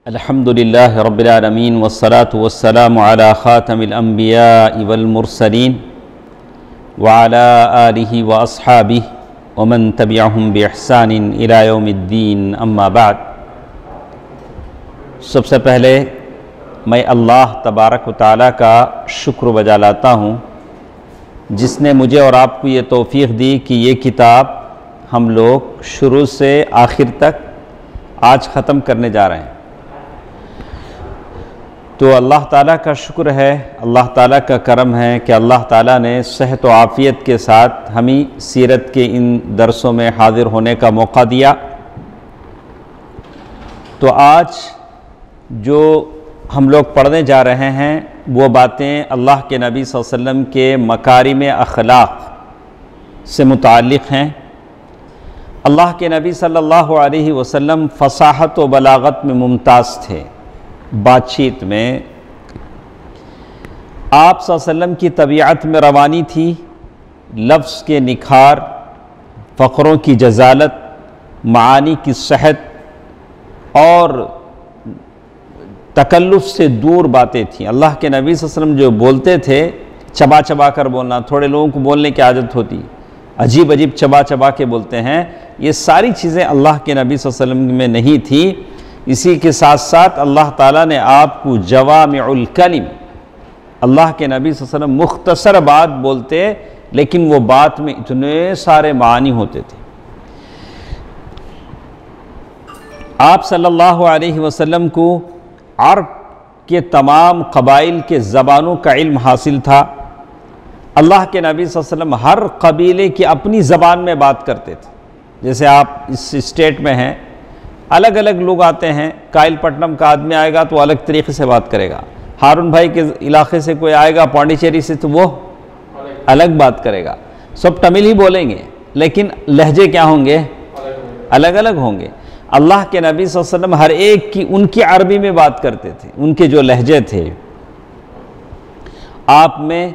الحمد للہ رب العالمین والصلاة والسلام علی خاتم الانبیاء والمرسلین وعلی آلہ واصحابہ ومن تبعہم بإحسان الی یوم الدین اما بعد۔ سب سے پہلے میں اللہ تبارک و تعالیٰ کا شکر بجا لاتا ہوں جس نے مجھے اور آپ کو یہ توفیق دی کہ یہ کتاب ہم لوگ شروع سے آخر تک آج ختم کرنے جا رہے ہیں۔ تو اللہ تعالیٰ کا شکر ہے، اللہ تعالیٰ کا کرم ہے کہ اللہ تعالیٰ نے صحت و عافیت کے ساتھ ہمیں سیرت کے ان درسوں میں حاضر ہونے کا موقع دیا۔ تو آج جو ہم لوگ پڑھنے جا رہے ہیں وہ باتیں اللہ کے نبی صلی اللہ علیہ وسلم کے مکارم اخلاق سے متعلق ہیں۔ اللہ کے نبی صلی اللہ علیہ وسلم فصاحت و بلاغت میں ممتاز تھے۔ بات چیت میں آپ صلی اللہ علیہ وسلم کی طبیعت میں روانی تھی، لفظ کے نکھار، فقروں کی جزالت، معانی کی صحت اور تکلف سے دور باتیں تھیں۔ اللہ کے نبی صلی اللہ علیہ وسلم جو بولتے تھے چبا چبا کر بولنا، تھوڑے لوگوں کو بولنے کی عادت ہوتی، عجیب عجیب چبا چبا کے بولتے ہیں، یہ ساری چیزیں اللہ کے نبی صلی اللہ علیہ وسلم میں نہیں تھی۔ اسی کے ساتھ ساتھ اللہ تعالیٰ نے آپ کو جوامع الکلم، اللہ کے نبی صلی اللہ علیہ وسلم مختصر بات بولتے لیکن وہ بات میں اتنے سارے معانی ہوتے تھے۔ آپ صلی اللہ علیہ وسلم کو عرب کے تمام قبائل کے زبانوں کا علم حاصل تھا۔ اللہ کے نبی صلی اللہ علیہ وسلم ہر قبیلے کی اپنی زبان میں بات کرتے تھے۔ جیسے آپ اس اسٹیٹ میں ہیں، الگ الگ لوگ آتے ہیں، کائل پٹنم کا آدمی آئے گا تو الگ طریقے سے بات کرے گا، ہارون بھائی کے علاقے سے کوئی آئے گا پانڈیچیری سے تو وہ الگ بات کرے گا، سب تمل ہی بولیں گے لیکن لہجے کیا ہوں گے؟ الگ الگ ہوں گے۔ اللہ کے نبی صلی اللہ علیہ وسلم ہر ایک کی ان کی عربی میں بات کرتے تھے، ان کے جو لہجے تھے۔ آپ میں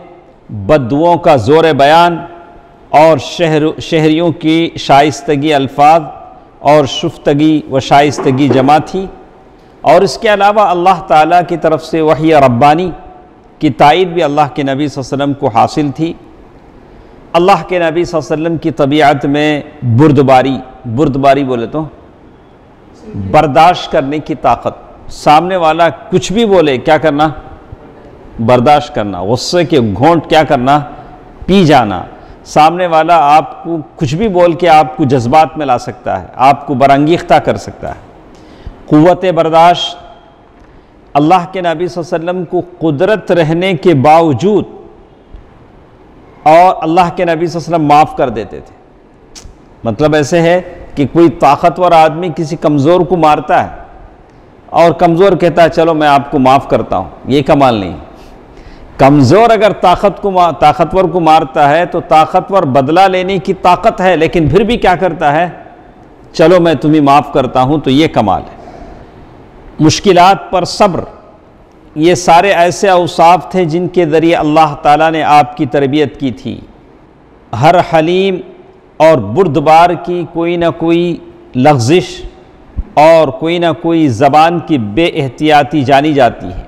بدوؤں کا زور بیان اور شہریوں کی شائستگی الفاظ اور شفتگی و شائستگی جمع تھی، اور اس کے علاوہ اللہ تعالیٰ کی طرف سے وحی ربانی کی تائید بھی اللہ کے نبی صلی اللہ علیہ وسلم کو حاصل تھی۔ اللہ کے نبی صلی اللہ علیہ وسلم کی طبیعت میں بردباری بولے تو برداشت کرنے کی طاقت، سامنے والا کچھ بھی بولے کیا کرنا؟ برداشت کرنا، غصے کے گھونٹ کیا کرنا؟ پی جانا۔ سامنے والا آپ کو کچھ بھی بول کے آپ کو جذبات میں لا سکتا ہے، آپ کو برانگیختہ کر سکتا ہے۔ قوت برداشت، اللہ کے نبی صلی اللہ علیہ وسلم کو قدرت رہنے کے باوجود اور اللہ کے نبی صلی اللہ علیہ وسلم معاف کر دیتے تھے۔ مطلب ایسے ہے کہ کوئی طاقتور آدمی کسی کمزور کو مارتا ہے اور کمزور کہتا ہے چلو میں آپ کو معاف کرتا ہوں، یہ کمال نہیں۔ کمزور اگر طاقتور کو مارتا ہے تو طاقتور بدلہ لینے کی طاقت ہے لیکن پھر بھی کیا کرتا ہے؟ چلو میں تمہیں معاف کرتا ہوں، تو یہ کمال ہے۔ مشکلات پر صبر، یہ سارے ایسے اوصاف تھے جن کے ذریعے اللہ تعالیٰ نے آپ کی تربیت کی تھی۔ ہر حلیم اور بردبار کی کوئی نہ کوئی لغزش اور کوئی نہ کوئی زبان کی بے احتیاطی جانی جاتی ہے،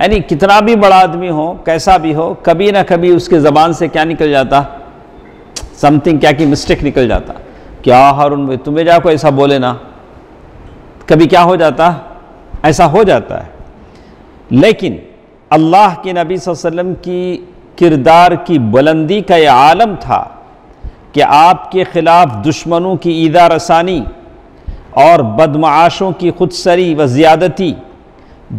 یعنی کتنا بھی بڑا آدمی ہو، کیسا بھی ہو، کبھی نہ کبھی اس کے زبان سے کیا نکل جاتا؟ کیا کی مسٹیک نکل جاتا۔ کیا ہارون بھائی تمہیں جا کو ایسا بولے نا، کبھی کیا ہو جاتا؟ ایسا ہو جاتا ہے۔ لیکن اللہ کے نبی صلی اللہ علیہ وسلم کی کردار کی بلندی کا یہ عالم تھا کہ آپ کے خلاف دشمنوں کی ایذا رسانی اور بدمعاشوں کی خودسری و زیادتی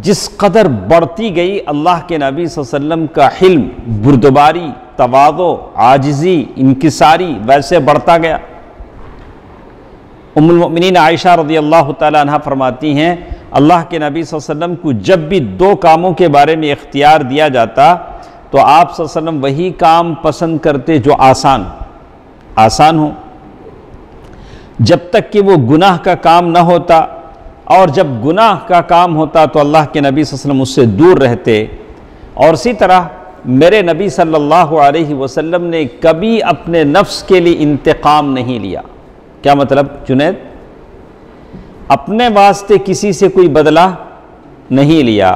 جس قدر بڑھتی گئی، اللہ کے نبی صلی اللہ علیہ وسلم کا حلم، بردباری، تواضع، عاجزی، انکساری ویسے بڑھتا گیا۔ ام المؤمنین عائشہ رضی اللہ تعالیٰ عنہ فرماتی ہیں اللہ کے نبی صلی اللہ علیہ وسلم کو جب بھی دو کاموں کے بارے میں اختیار دیا جاتا تو آپ صلی اللہ علیہ وسلم وہی کام پسند کرتے جو آسان ہو، جب تک کہ وہ گناہ کا کام نہ ہوتا، اور جب گناہ کا کام ہوتا تو اللہ کے نبی صلی اللہ علیہ وسلم اس سے دور رہتے۔ اور اسی طرح میرے نبی صلی اللہ علیہ وسلم نے کبھی اپنے نفس کے لیے انتقام نہیں لیا۔ کیا مطلب جنید؟ اپنے واسطے کسی سے کوئی بدلہ نہیں لیا،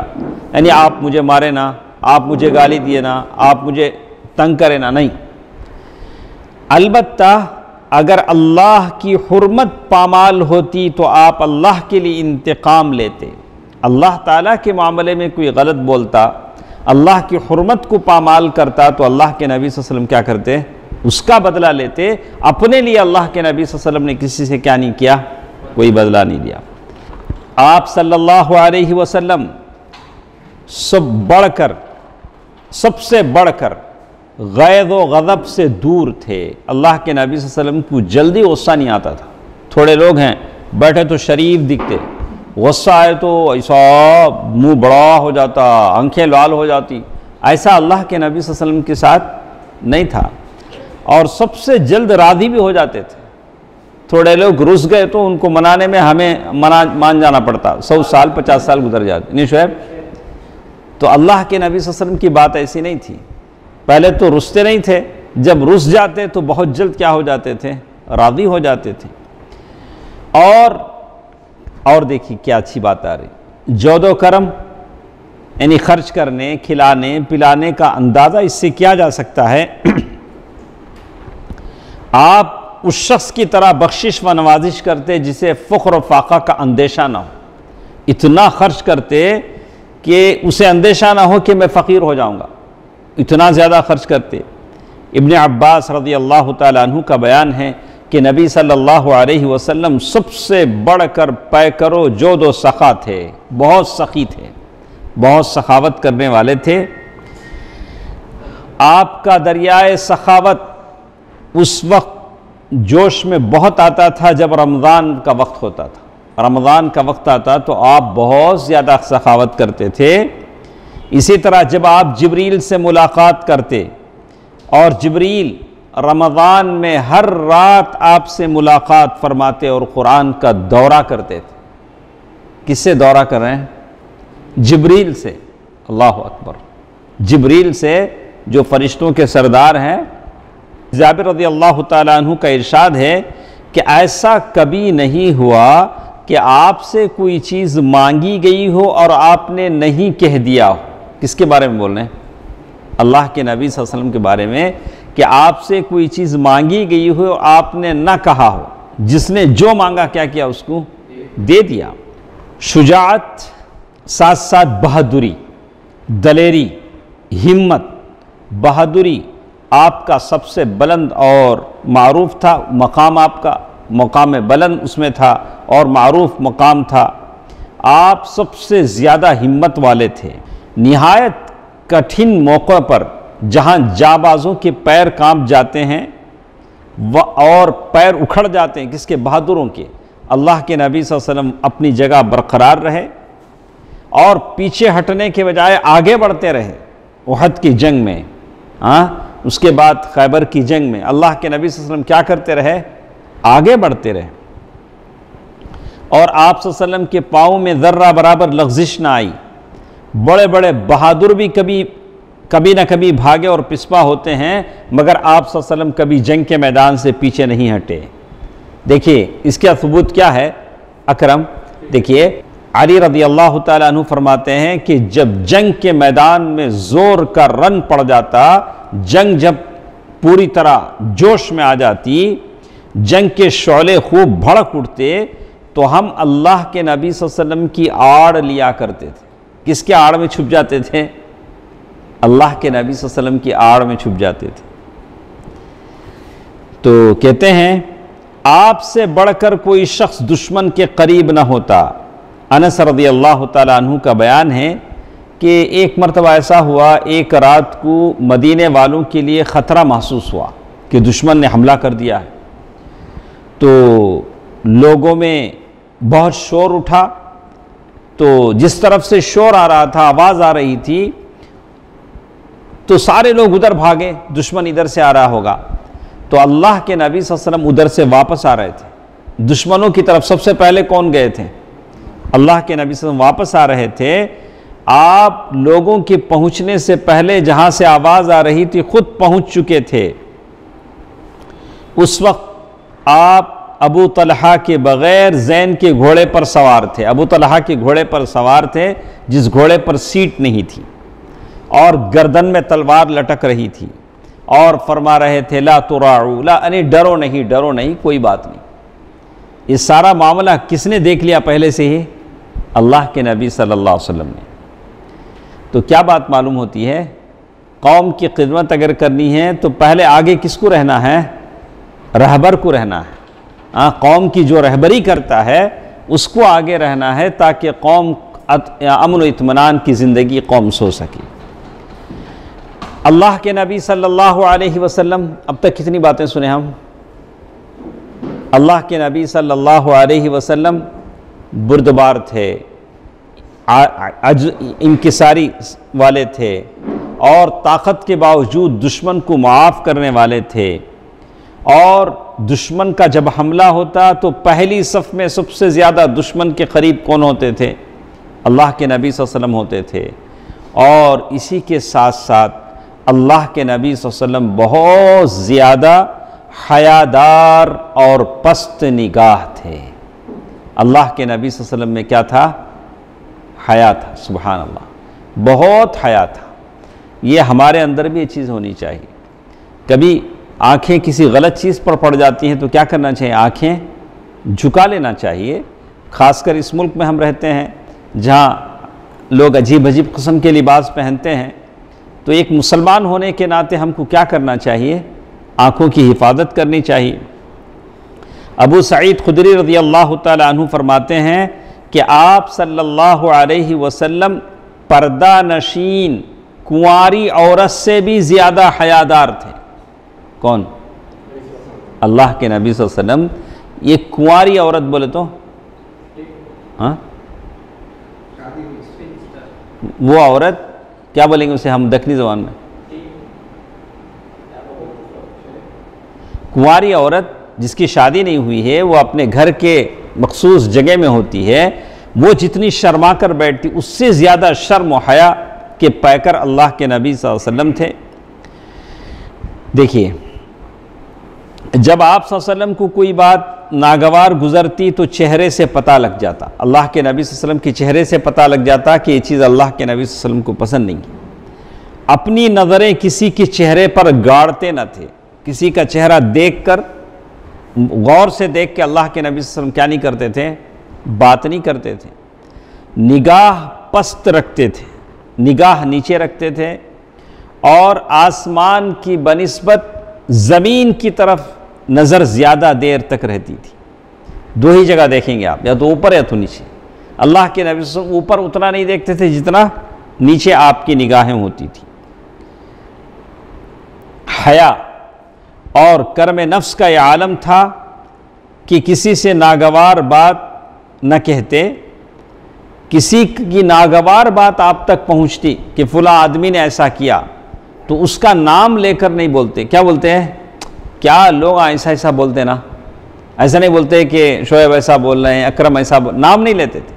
یعنی آپ مجھے مارے نا، آپ مجھے گالی دیے نا، آپ مجھے تنگ کرے نا، نہیں۔ البتہ اگر اللہ کی حرمت پامال ہوتی تو آپ اللہ کے لیے انتقام لیتے، اللہ تعالیٰ کے معاملے میں کوئی غلط بولتا، اللہ کی حرمت کو پامال کرتا تو اللہ کے نبی صلی اللہ علیہ وسلم کیا کرتے؟ اس کا بدلہ لیتے۔ اپنے لیے اللہ کے نبی صلی اللہ علیہ وسلم نے کسی سے کیا نہیں کیا؟ کوئی بدلہ نہیں دیا۔ آپ صلی اللہ علیہ وسلم سب سے بڑھ کر غیظ و غضب سے دور تھے۔ اللہ کے نبی صلی اللہ علیہ وسلم کو جلدی غصہ نہیں آتا تھا۔ تھوڑے لوگ ہیں بیٹھے تو شریف دکھتے، غصہ آئے تو ایسا منہ بڑا ہو جاتا، آنکھیں لال ہو جاتی۔ ایسا اللہ کے نبی صلی اللہ علیہ وسلم کے ساتھ نہیں تھا، اور سب سے جلد راضی بھی ہو جاتے تھے۔ تھوڑے لوگ رس گئے تو ان کو منانے میں ہمیں مان جانا پڑتا، 100 سال 50 سال گزر جاتے، نہیں شعیب؟ تو اللہ کے نبی صلی اللہ علیہ وسلم کی بات ایسی نہیں تھی۔ پہلے تو رستے نہیں تھے، جب رس جاتے تو بہت جلد کیا ہو جاتے تھے؟ راضی ہو جاتے تھے۔ اور دیکھیے کیا اچھی بات آ رہی، جود و کرم، یعنی خرچ کرنے، کھلانے پلانے کا اندازہ اس سے کیا جا سکتا ہے؟ آپ اس شخص کی طرح بخشش و نوازش کرتے جسے فخر و فاقہ کا اندیشہ نہ ہو، اتنا خرچ کرتے کہ اسے اندیشہ نہ ہو کہ میں فقیر ہو جاؤں گا، اتنا زیادہ خرچ کرتے۔ ابن عباس رضی اللہ تعالیٰ عنہ کا بیان ہے کہ نبی صلی اللہ علیہ وسلم سب سے بڑھ کر پیکر و جود و سخا تھے، بہت سخی تھے، بہت سخاوت کرنے والے تھے۔ آپ کا دریائے سخاوت اس وقت جوش میں بہت آتا تھا جب رمضان کا وقت ہوتا تھا، رمضان کا وقت آتا تو آپ بہت زیادہ سخاوت کرتے تھے۔ اسی طرح جب آپ جبریل سے ملاقات کرتے، اور جبریل رمضان میں ہر رات آپ سے ملاقات فرماتے اور قرآن کا دورہ کرتے تھے۔ کس سے دورہ کر رہے ہیں؟ جبریل سے، اللہ اکبر، جبریل سے جو فرشتوں کے سردار ہیں۔ جابر رضی اللہ تعالیٰ عنہ کا ارشاد ہے کہ ایسا کبھی نہیں ہوا کہ آپ سے کوئی چیز مانگی گئی ہو اور آپ نے نہیں کہہ دیا ہو۔ کس کے بارے میں بول رہے ہیں؟ اللہ کے نبی صلی اللہ علیہ وسلم کے بارے میں، کہ آپ سے کوئی چیز مانگی گئی ہو اور آپ نے نہ کہا ہو، جس نے جو مانگا کیا کیا؟ اس کو دے دیا۔ شجاعت، ساتھ ساتھ بہادری، دلیری، ہمت، بہادری آپ کا سب سے بلند اور معروف تھا مقام، آپ کا مقام بلند اس میں تھا اور معروف مقام تھا۔ آپ سب سے زیادہ ہمت والے تھے۔ نہایت کٹھن موقع پر جہاں جانبازوں کے پیر کانپ جاتے ہیں اور پیر اکھڑ جاتے ہیں، کس کے؟ بہادروں کے، اللہ کے نبی صلی اللہ علیہ وسلم اپنی جگہ برقرار رہے اور پیچھے ہٹنے کے بجائے آگے بڑھتے رہے۔ احد کی جنگ میں، اس کے بعد خیبر کی جنگ میں اللہ کے نبی صلی اللہ علیہ وسلم کیا کرتے رہے؟ آگے بڑھتے رہے، اور آپ صلی اللہ علیہ وسلم کے پاؤں میں ذرہ برابر لغزش نہ آئی۔ بڑے بڑے بہادر بھی کبھی نہ کبھی بھاگے اور پسپا ہوتے ہیں، مگر آپ صلی اللہ علیہ وسلم کبھی جنگ کے میدان سے پیچھے نہیں ہٹے۔ دیکھیے اس کا ثبوت کیا ہے اکرم؟ دیکھیے علی رضی اللہ تعالیٰ عنہ فرماتے ہیں کہ جب جنگ کے میدان میں زور کا رن پڑ جاتا، جنگ جب پوری طرح جوش میں آ جاتی، جنگ کے شعلے خوب بھڑک اٹھتے، تو ہم اللہ کے نبی صلی اللہ علیہ وسلم کی آڑ لیا کرتے تھے۔ کس کے آڑ میں چھپ جاتے تھے؟ اللہ کے نبی صلی اللہ علیہ وسلم کی آڑ میں چھپ جاتے تھے۔ تو کہتے ہیں آپ سے بڑھ کر کوئی شخص دشمن کے قریب نہ ہوتا۔ انس رضی اللہ تعالیٰ عنہ کا بیان ہے کہ ایک مرتبہ ایسا ہوا، ایک رات کو مدینے والوں کے لیے خطرہ محسوس ہوا کہ دشمن نے حملہ کر دیا ہے۔ تو لوگوں میں بہت شور اٹھا، تو جس طرف سے شور آ رہا تھا، آواز آ رہی تھی، تو سارے لوگ ادھر بھاگے، دشمن ادھر سے آ رہا ہوگا۔ تو اللہ کے نبی صلی اللہ علیہ وسلم ادھر سے واپس آ رہے تھے۔ دشمنوں کی طرف سب سے پہلے کون گئے تھے؟ اللہ کے نبی صلی اللہ علیہ وسلم واپس آ رہے تھے۔ آپ لوگوں کے پہنچنے سے پہلے جہاں سے آواز آ رہی تھی خود پہنچ چکے تھے۔ اس وقت آپ ابو طلحہ کے بغیر زین کے گھوڑے پر سوار تھے، ابو طلحہ کے گھوڑے پر سوار تھے جس گھوڑے پر سیٹ نہیں تھی اور گردن میں تلوار لٹک رہی تھی، اور فرما رہے تھے لا تراعوا، لا یعنی ڈرو نہیں، کوئی بات نہیں۔ یہ سارا معاملہ کس نے دیکھ لیا پہلے سے ہی؟ اللہ کے نبی صلی اللہ علیہ وسلم نے۔ تو کیا بات معلوم ہوتی ہے؟ قوم کی خدمت اگر کرنی ہے تو پہلے آگے کس کو رہنا ہے؟ رہبر کو رہنا ہے۔ قوم کی جو رہبری کرتا ہے اس کو آگے رہنا ہے تاکہ قوم امن و اطمینان کی زندگی قوم سو سکے۔ اللہ کے نبی صلی اللہ علیہ وسلم، اب تک کتنی باتیں سنیں ہم؟ اللہ کے نبی صلی اللہ علیہ وسلم بردبار تھے، انکساری والے تھے، اور طاقت کے باوجود دشمن کو معاف کرنے والے تھے، اور دشمن کا جب حملہ ہوتا تو پہلی صف میں سب سے زیادہ دشمن کے قریب کون ہوتے تھے؟ اللہ کے نبی صلی اللہ علیہ وسلم ہوتے تھے۔ اور اسی کے ساتھ ساتھ اللہ کے نبی صلی اللہ علیہ وسلم بہت زیادہ حیادار اور پست نگاہ تھے۔ اللہ کے نبی صلی اللہ علیہ وسلم میں کیا تھا؟ حیا تھا، سبحان اللہ، بہت حیا تھا۔ یہ ہمارے اندر بھی یہ چیز ہونی چاہیے۔ کبھی آنکھیں کسی غلط چیز پر پڑ جاتی ہیں تو کیا کرنا چاہیے؟ آنکھیں جھکا لینا چاہیے۔ خاص کر اس ملک میں ہم رہتے ہیں جہاں لوگ عجیب قسم کے لباس پہنتے ہیں، تو ایک مسلمان ہونے کے ناطے ہم کو کیا کرنا چاہیے؟ آنکھوں کی حفاظت کرنی چاہیے۔ ابو سعید خدری رضی اللہ تعالی عنہ فرماتے ہیں کہ آپ صلی اللہ علیہ وسلم پردہ نشین کنواری عورت سے بھی زیادہ حیادار تھے۔ کون؟ اللہ کے نبی صلی اللہ علیہ وسلم۔ یہ کنواری عورت بولے تو ہاں وہ عورت کیا بولیں گے اسے ہم دکنی زبان میں؟ کنواری عورت جس کی شادی نہیں ہوئی ہے، وہ اپنے گھر کے مخصوص جگہ میں ہوتی ہے، وہ جتنی شرما کر بیٹھتی اس سے زیادہ شرم و حیا کے پیکر اللہ کے نبی صلی اللہ علیہ وسلم تھے۔ دیکھیے، جب آپ صلی اللہ علیہ وسلم کو کوئی بات ناگوار گزرتی تو چہرے سے پتہ لگ جاتا، اللہ کے نبی صلی اللہ علیہ وسلم کے چہرے سے پتہ لگ جاتا کہ یہ چیز اللہ کے نبی صلی اللہ علیہ وسلم کو پسند نہیں کی۔ اپنی نظریں کسی کے چہرے پر گاڑتے نہ تھے، کسی کا چہرہ دیکھ کر غور سے دیکھ کے اللہ کے نبی صلی اللہ علیہ وسلم کیا نہیں کرتے تھے؟ بات نہیں کرتے تھے۔ نگاہ پست رکھتے تھے، نگاہ نیچے رکھتے تھے، اور آسمان کی بنسبت زمین کی طرف نظر زیادہ دیر تک رہتی تھی۔ دو ہی جگہ دیکھیں گے آپ، یا تو اوپر یا تو نیچے۔ اللہ کے نبی صلی اللہ علیہ وسلم اوپر اتنا نہیں دیکھتے تھے جتنا نیچے آپ کی نگاہیں ہوتی تھی۔ حیا اور کرم نفس کا یہ عالم تھا کہ کسی سے ناگوار بات نہ کہتے۔ کسی کی ناگوار بات آپ تک پہنچتی کہ فلاں آدمی نے ایسا کیا تو اس کا نام لے کر نہیں بولتے۔ کیا بولتے ہیں؟ کیا لوگ ایسا بولتے نا، ایسا نہیں بولتے کہ شعیب ایسا بول رہے ہیں، اکرم ایسا نام نہیں لیتے تھے،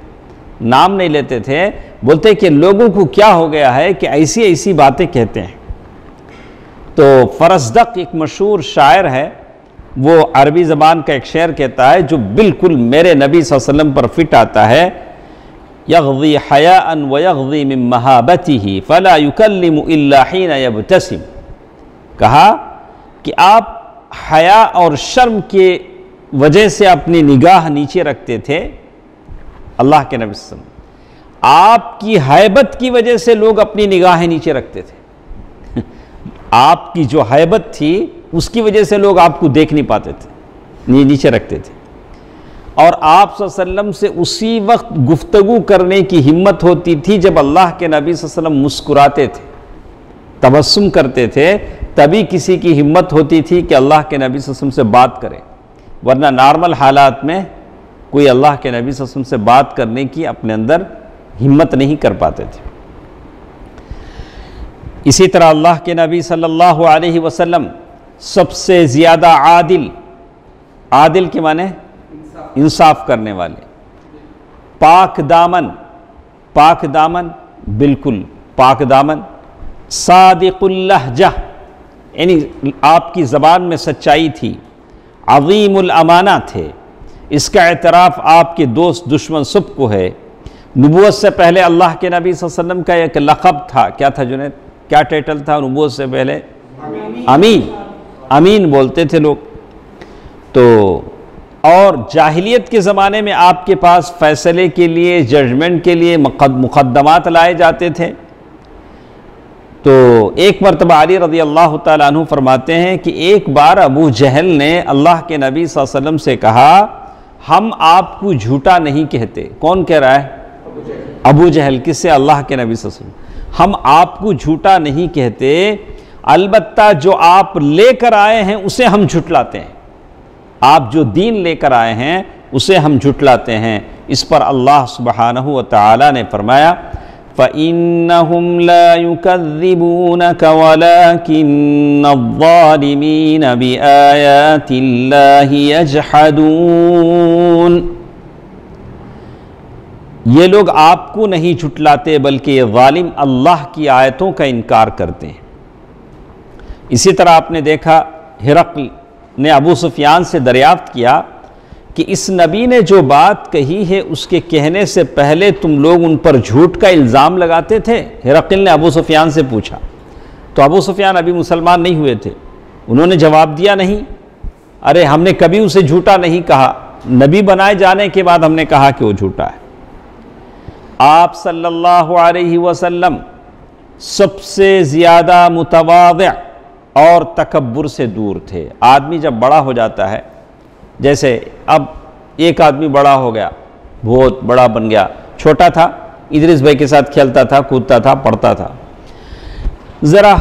نام نہیں لیتے تھے، بولتے کہ لوگوں کو کیا ہو گیا ہے کہ ایسی باتیں کہتے ہیں۔ تو فرزدق ایک مشہور شاعر ہے، وہ عربی زبان کا ایک شعر کہتا ہے جو بالکل میرے نبی صلی اللہ علیہ وسلم پر فٹ آتا ہے، یغضی حیاء ویغضی من مہابتہ فلا یکلم الا حین یبتسم۔ کہا کہ آپ حیا اور شرم کے وجہ سے اپنی نگاہ نیچے رکھتے تھے۔ اللہ کے نبی صلی اللہ علیہ وسلم، آپ کی ہیبت کی وجہ سے لوگ اپنی نگاہیں نیچے رکھتے تھے۔ آپ کی جو ہیبت تھی اس کی وجہ سے لوگ آپ کو دیکھ نہیں پاتے تھے، نیچے رکھتے تھے۔ اور آپ صلی اللہ علیہ وسلم سے اسی وقت گفتگو کرنے کی ہمت ہوتی تھی جب اللہ کے نبی صلی اللہ علیہ وسلم مسکراتے تھے، تبسم کرتے تھے، تبھی کسی کی ہمت ہوتی تھی کہ اللہ کے نبی صلی اللہ علیہ وسلم سے بات کرے، ورنہ نارمل حالات میں کوئی اللہ کے نبی صلی اللہ علیہ وسلم سے بات کرنے کی اپنے اندر ہمت نہیں کر پاتے تھے۔ اسی طرح اللہ کے نبی صلی اللہ علیہ وسلم سب سے زیادہ عادل کے معنی انصاف کرنے والے، پاک دامن بالکل پاک دامن، صادق اللہجہ، یعنی آپ کی زبان میں سچائی تھی، عظیم الامانہ تھے، اس کا اعتراف آپ کے دوست دشمن سب کو ہے۔ نبوت سے پہلے اللہ کے نبی صلی اللہ علیہ وسلم کا ایک لقب تھا، کیا تھا جنید؟ کیا ٹائٹل تھا نبوت سے پہلے؟ امین، امین بولتے تھے لوگ۔ تو اور جاہلیت کے زمانے میں آپ کے پاس فیصلے کے لیے، ججمنٹ کے لیے مقدمات لائے جاتے تھے۔ تو ایک مرتبہ علی رضی اللہ تعالیٰ عنہ فرماتے ہیں کہ ایک بار ابو جہل نے اللہ کے نبی صلی اللہ علیہ وسلم سے کہا ہم آپ کو جھوٹا نہیں کہتے۔ کون کہہ رہا ہے؟ ابو جہل۔ کس سے؟ اللہ کے نبی صلی اللہ علیہ وسلم۔ ہم آپ کو جھوٹا نہیں کہتے، البتہ جو آپ لے کر آئے ہیں اسے ہم جھٹلاتے ہیں۔ آپ جو دین لے کر آئے ہیں اسے ہم جھٹلاتے ہیں۔ اس پر اللہ سبحانہ و تعالی نے فرمایا فَإِنَّهُمْ لَا يُكَذِّبُونَكَ وَلَكِنَّ الظَّالِمِينَ بِآيَاتِ اللَّهِ يَجْحَدُونَ۔ یہ لوگ آپ کو نہیں جھٹلاتے بلکہ یہ ظالم اللہ کی آیتوں کا انکار کرتے ہیں۔ اسی طرح آپ نے دیکھا ہرقل نے ابو سفیان سے دریافت کیا کہ اس نبی نے جو بات کہی ہے اس کے کہنے سے پہلے تم لوگ ان پر جھوٹ کا الزام لگاتے تھے؟ ہرقل نے ابو سفیان سے پوچھا۔ تو ابو سفیان ابھی مسلمان نہیں ہوئے تھے، انہوں نے جواب دیا نہیں، ارے ہم نے کبھی اسے جھوٹا نہیں کہا، نبی بنائے جانے کے بعد ہم نے کہا کہ وہ جھوٹا ہے۔ آپ صلی اللہ علیہ وسلم سب سے زیادہ متواضع اور تکبر سے دور تھے۔ آدمی جب بڑا ہو جاتا ہے، جیسے اب ایک آدمی بڑا ہو گیا، بہت بڑا بن گیا، چھوٹا تھا ادریس بھائی کے ساتھ کھیلتا تھا، کودتا تھا، پڑھتا تھا، ذرا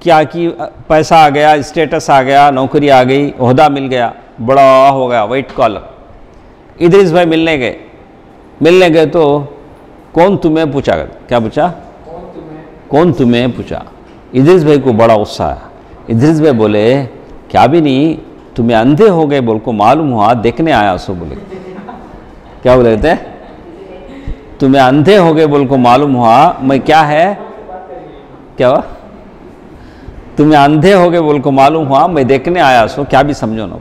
کیا کی پیسہ آ گیا، اسٹیٹس آ گیا، نوکری آ گئی، عہدہ مل گیا، بڑا ہو گیا، وائٹ کالر۔ ادریس بھائی ملنے گئے تو کون تمہیں پوچھا؟ کیا پوچھا؟ کون تمہیں پوچھا؟ ادریس بھائی کو بڑا غصہ آیا۔ ادریس بھائی بولے کیا بھی نہیں، تمہیں اندھے ہو گئے بول کو معلوم ہوا، دیکھنے آیا سو۔ بولے کیا بولے تھے؟ تمہیں اندھے ہو گئے بول کو معلوم ہوا، میں کیا ہے؟ کیا ہوا؟ تمہیں اندھے ہو گئے بول کو معلوم ہوا، میں دیکھنے آیا سو، کیا بھی سمجھو نا۔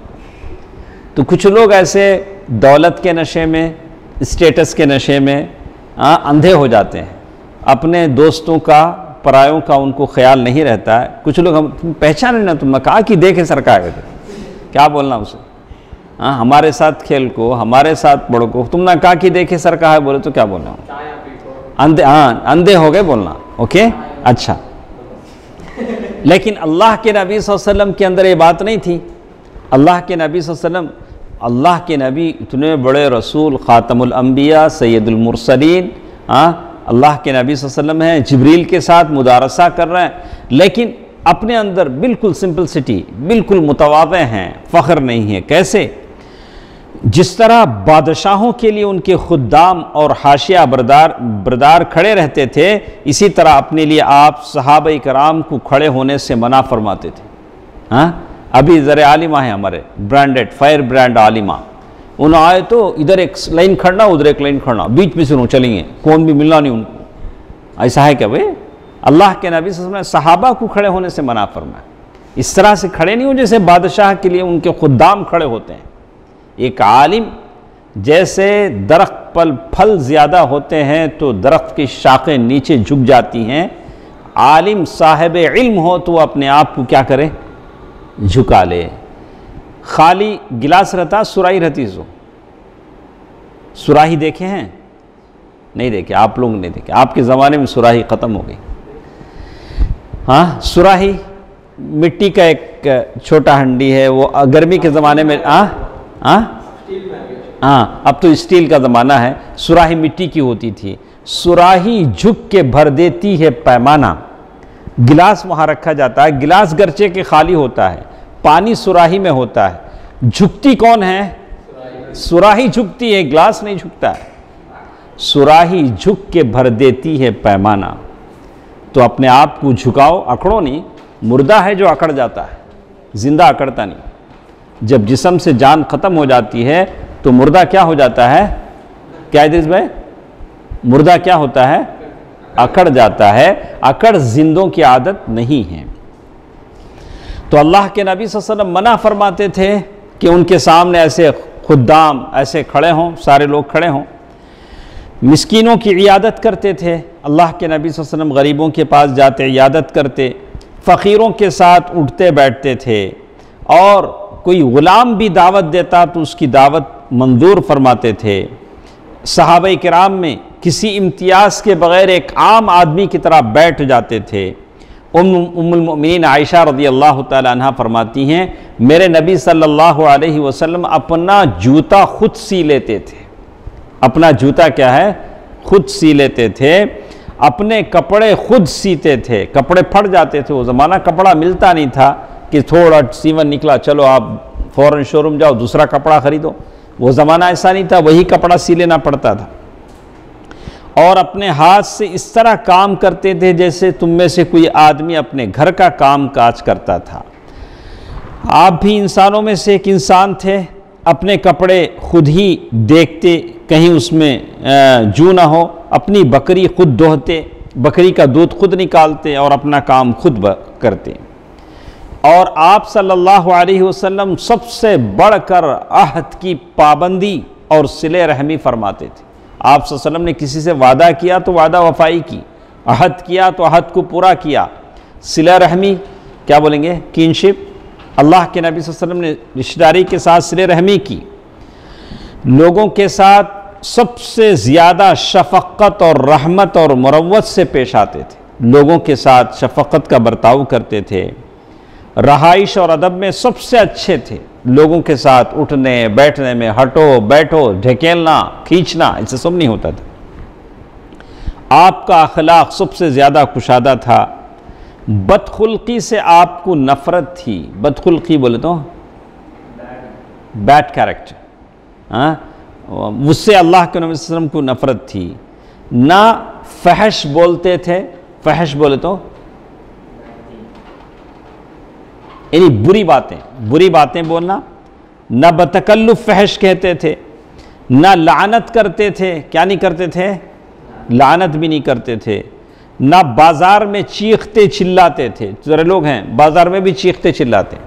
تو کچھ لوگ ایسے دولت کے نشے میں، اسٹیٹس کے نشے میں اندھے ہو جاتے ہیں، اپنے دوستوں کا، پرایوں کا ان کو خیال نہیں رہتا ہے۔ کچھ لوگ ہم پہچانے نا، تم نے کہا کہ دیکھے سرکار ہے، کیا بولنا اسے؟ ہمارے ساتھ کھیل کو، ہمارے ساتھ بڑوں کو، تم نے کہا کہ دیکھے سرکار ہے بولے تو کیا بولنا؟ اندھے ہو گئے بولنا، اوکے اچھا۔ لیکن اللہ کے نبی صلی اللہ علیہ وسلم کے اندر یہ بات نہیں تھی۔ اللہ کے نبی صلی اللہ علیہ وسلم، اللہ کے نبی اتنے بڑے رسول، خاتم الانبیاء، سید المرسلین، اللہ کے نبی صلی اللہ علیہ وسلم ہیں، جبریل کے ساتھ مدارسہ کر رہے ہیں، لیکن اپنے اندر بالکل سمپلسٹی، بالکل متواضع ہیں، فخر نہیں ہے۔ کیسے؟ جس طرح بادشاہوں کے لیے ان کے خدام اور حاشیہ بردار کھڑے رہتے تھے، اسی طرح اپنے لیے آپ صحابہ کرام کو کھڑے ہونے سے منع فرماتے تھے۔ ابھی ذرا عالمہ ہیں ہمارے، برانڈڈ، فائر برانڈ عالمہ، انہوں آئے تو ادھر ایک لائن کھڑنا، ادھر ایک لائن کھڑنا، بیچ میں سے انہوں چلیں گے، کون بھی ملنا نہیں ان کو۔ ایسا ہے کیا بھائی؟ اللہ کے نبی صلی اللہ علیہ وسلم نے صحابہ کو کھڑے ہونے سے منع فرمایا۔ اس طرح سے کھڑے نہیں ہو جیسے بادشاہ کے لیے ان کے خدام کھڑے ہوتے ہیں۔ ایک عالم جیسے درخت پر پھل زیادہ ہوتے ہیں تو درخت کی شاخیں نیچے جھک جاتی ہیں، عالم صاحب علم ہو تو وہ اپنے آپ کو کیا کرے؟ جھکا لے۔ خالی گلاس رہتا، سراہی رہتی، سراہی دیکھے ہیں؟ نہیں دیکھے، آپ لوگ نہیں دیکھے، آپ کے زمانے میں سراہی ختم ہو گئی۔ سراہی مٹی کا ایک چھوٹا ہنڈی ہے، وہ گرمی کے زمانے میں اب تو اسٹیل کا زمانہ ہے، سراہی مٹی کی ہوتی تھی۔ سراہی جھک کے بھر دیتی ہے پیمانہ، گلاس وہاں رکھا جاتا ہے، گلاس گرچہ کے خالی ہوتا ہے، پانی سراہی میں ہوتا ہے، جھکتی کون ہے؟ سراہی جھکتی ہے، گلاس نہیں جھکتا ہے۔ سراہی جھک کے بھر دیتی ہے پیمانہ، تو اپنے آپ کو جھکاؤ، اکڑو نہیں۔ مردہ ہے جو اکڑ جاتا ہے، زندہ اکڑتا نہیں۔ جب جسم سے جان ختم ہو جاتی ہے تو مردہ کیا ہو جاتا ہے؟ کیا ادریس بھائی؟ مردہ کیا ہوتا ہے؟ اکڑ جاتا ہے۔ اکڑ زندوں کی عادت نہیں ہے۔ تو اللہ کے نبی صلی اللہ علیہ وسلم منع فرماتے تھے کہ ان کے سامنے ایسے خدام ایسے کھڑے ہوں، سارے لوگ کھڑے ہوں۔ مسکینوں کی عیادت کرتے تھے، اللہ کے نبی صلی اللہ علیہ وسلم غریبوں کے پاس جاتے، عیادت کرتے، فقیروں کے ساتھ اٹھتے بیٹھتے تھے، اور کوئی غلام بھی دعوت دیتا تو اس کی دعوت منظور فرماتے تھے۔ صحابہ کرام میں کسی امتیاز کے بغیر ایک عام آدمی کی طرح بیٹھ جاتے تھے۔ ام المؤمنین عائشہ رضی اللہ تعالی عنہ فرماتی ہیں، میرے نبی صلی اللہ علیہ وسلم اپنا جوتا خود سی لیتے تھے۔ اپنا جوتا کیا ہے؟ خود سی لیتے تھے، اپنے کپڑے خود سیتے تھے۔ کپڑے پھٹ جاتے تھے، وہ زمانہ کپڑا ملتا نہیں تھا کہ تھوڑا سیون نکلا چلو آپ فوراً شو روم جاؤ دوسرا کپڑا خریدو، وہ زمانہ ایسا نہیں تھا، وہی کپڑا سی لینا پڑتا تھا۔ اور اپنے ہاتھ سے اس طرح کام کرتے تھے جیسے تم میں سے کوئی آدمی اپنے گھر کا کام کاج کرتا تھا۔ آپ بھی انسانوں میں سے ایک انسان تھے، اپنے کپڑے خود ہی دیکھتے کہیں اس میں جو نہ ہو، اپنی بکری خود دوہتے، بکری کا دودھ خود نکالتے اور اپنا کام خود کرتے۔ اور آپ صلی اللہ علیہ وسلم سب سے بڑھ کر عہد کی پابندی اور صلہ رحمی فرماتے تھے۔ آپ صلی اللہ علیہ وسلم نے کسی سے وعدہ کیا تو وعدہ وفائی کی، عہد کیا تو عہد کو پورا کیا۔ صلہ رحمی کیا بولیں گے؟ کینشپ۔ اللہ کے نبی صلی اللہ علیہ وسلم نے رشتہ داری کے ساتھ صلہ رحمی کی، لوگوں کے ساتھ سب سے زیادہ شفقت اور رحمت اور مروت سے پیش آتے تھے، لوگوں کے ساتھ شفقت کا برتاؤ کرتے تھے، رہائش اور ادب میں سب سے اچھے تھے، لوگوں کے ساتھ اٹھنے بیٹھنے میں ہٹو بیٹھو ڈھکیلنا کھینچنا ایسے سب نہیں ہوتا تھا۔ آپ کا اخلاق سب سے زیادہ کشادہ تھا، بدخلقی سے آپ کو نفرت تھی۔ بدخلقی بولے تو بیڈ کیریکٹر، اس سے اللہ کے نبی صلی اللہ علیہ وسلم کو نفرت تھی۔ نہ فحش بولتے تھے، فحش بولے تو یعنی بری باتیں بولنا، نہ بتکلف فحش کہتے تھے، نہ لعنت کرتے تھے۔ کیا نہیں کرتے تھے؟ لعنت بھی نہیں کرتے تھے۔ نہ بازار میں چیختے چلاتے تھے، ذرا لوگ ہیں بازار میں بھی چیختے چلاتے۔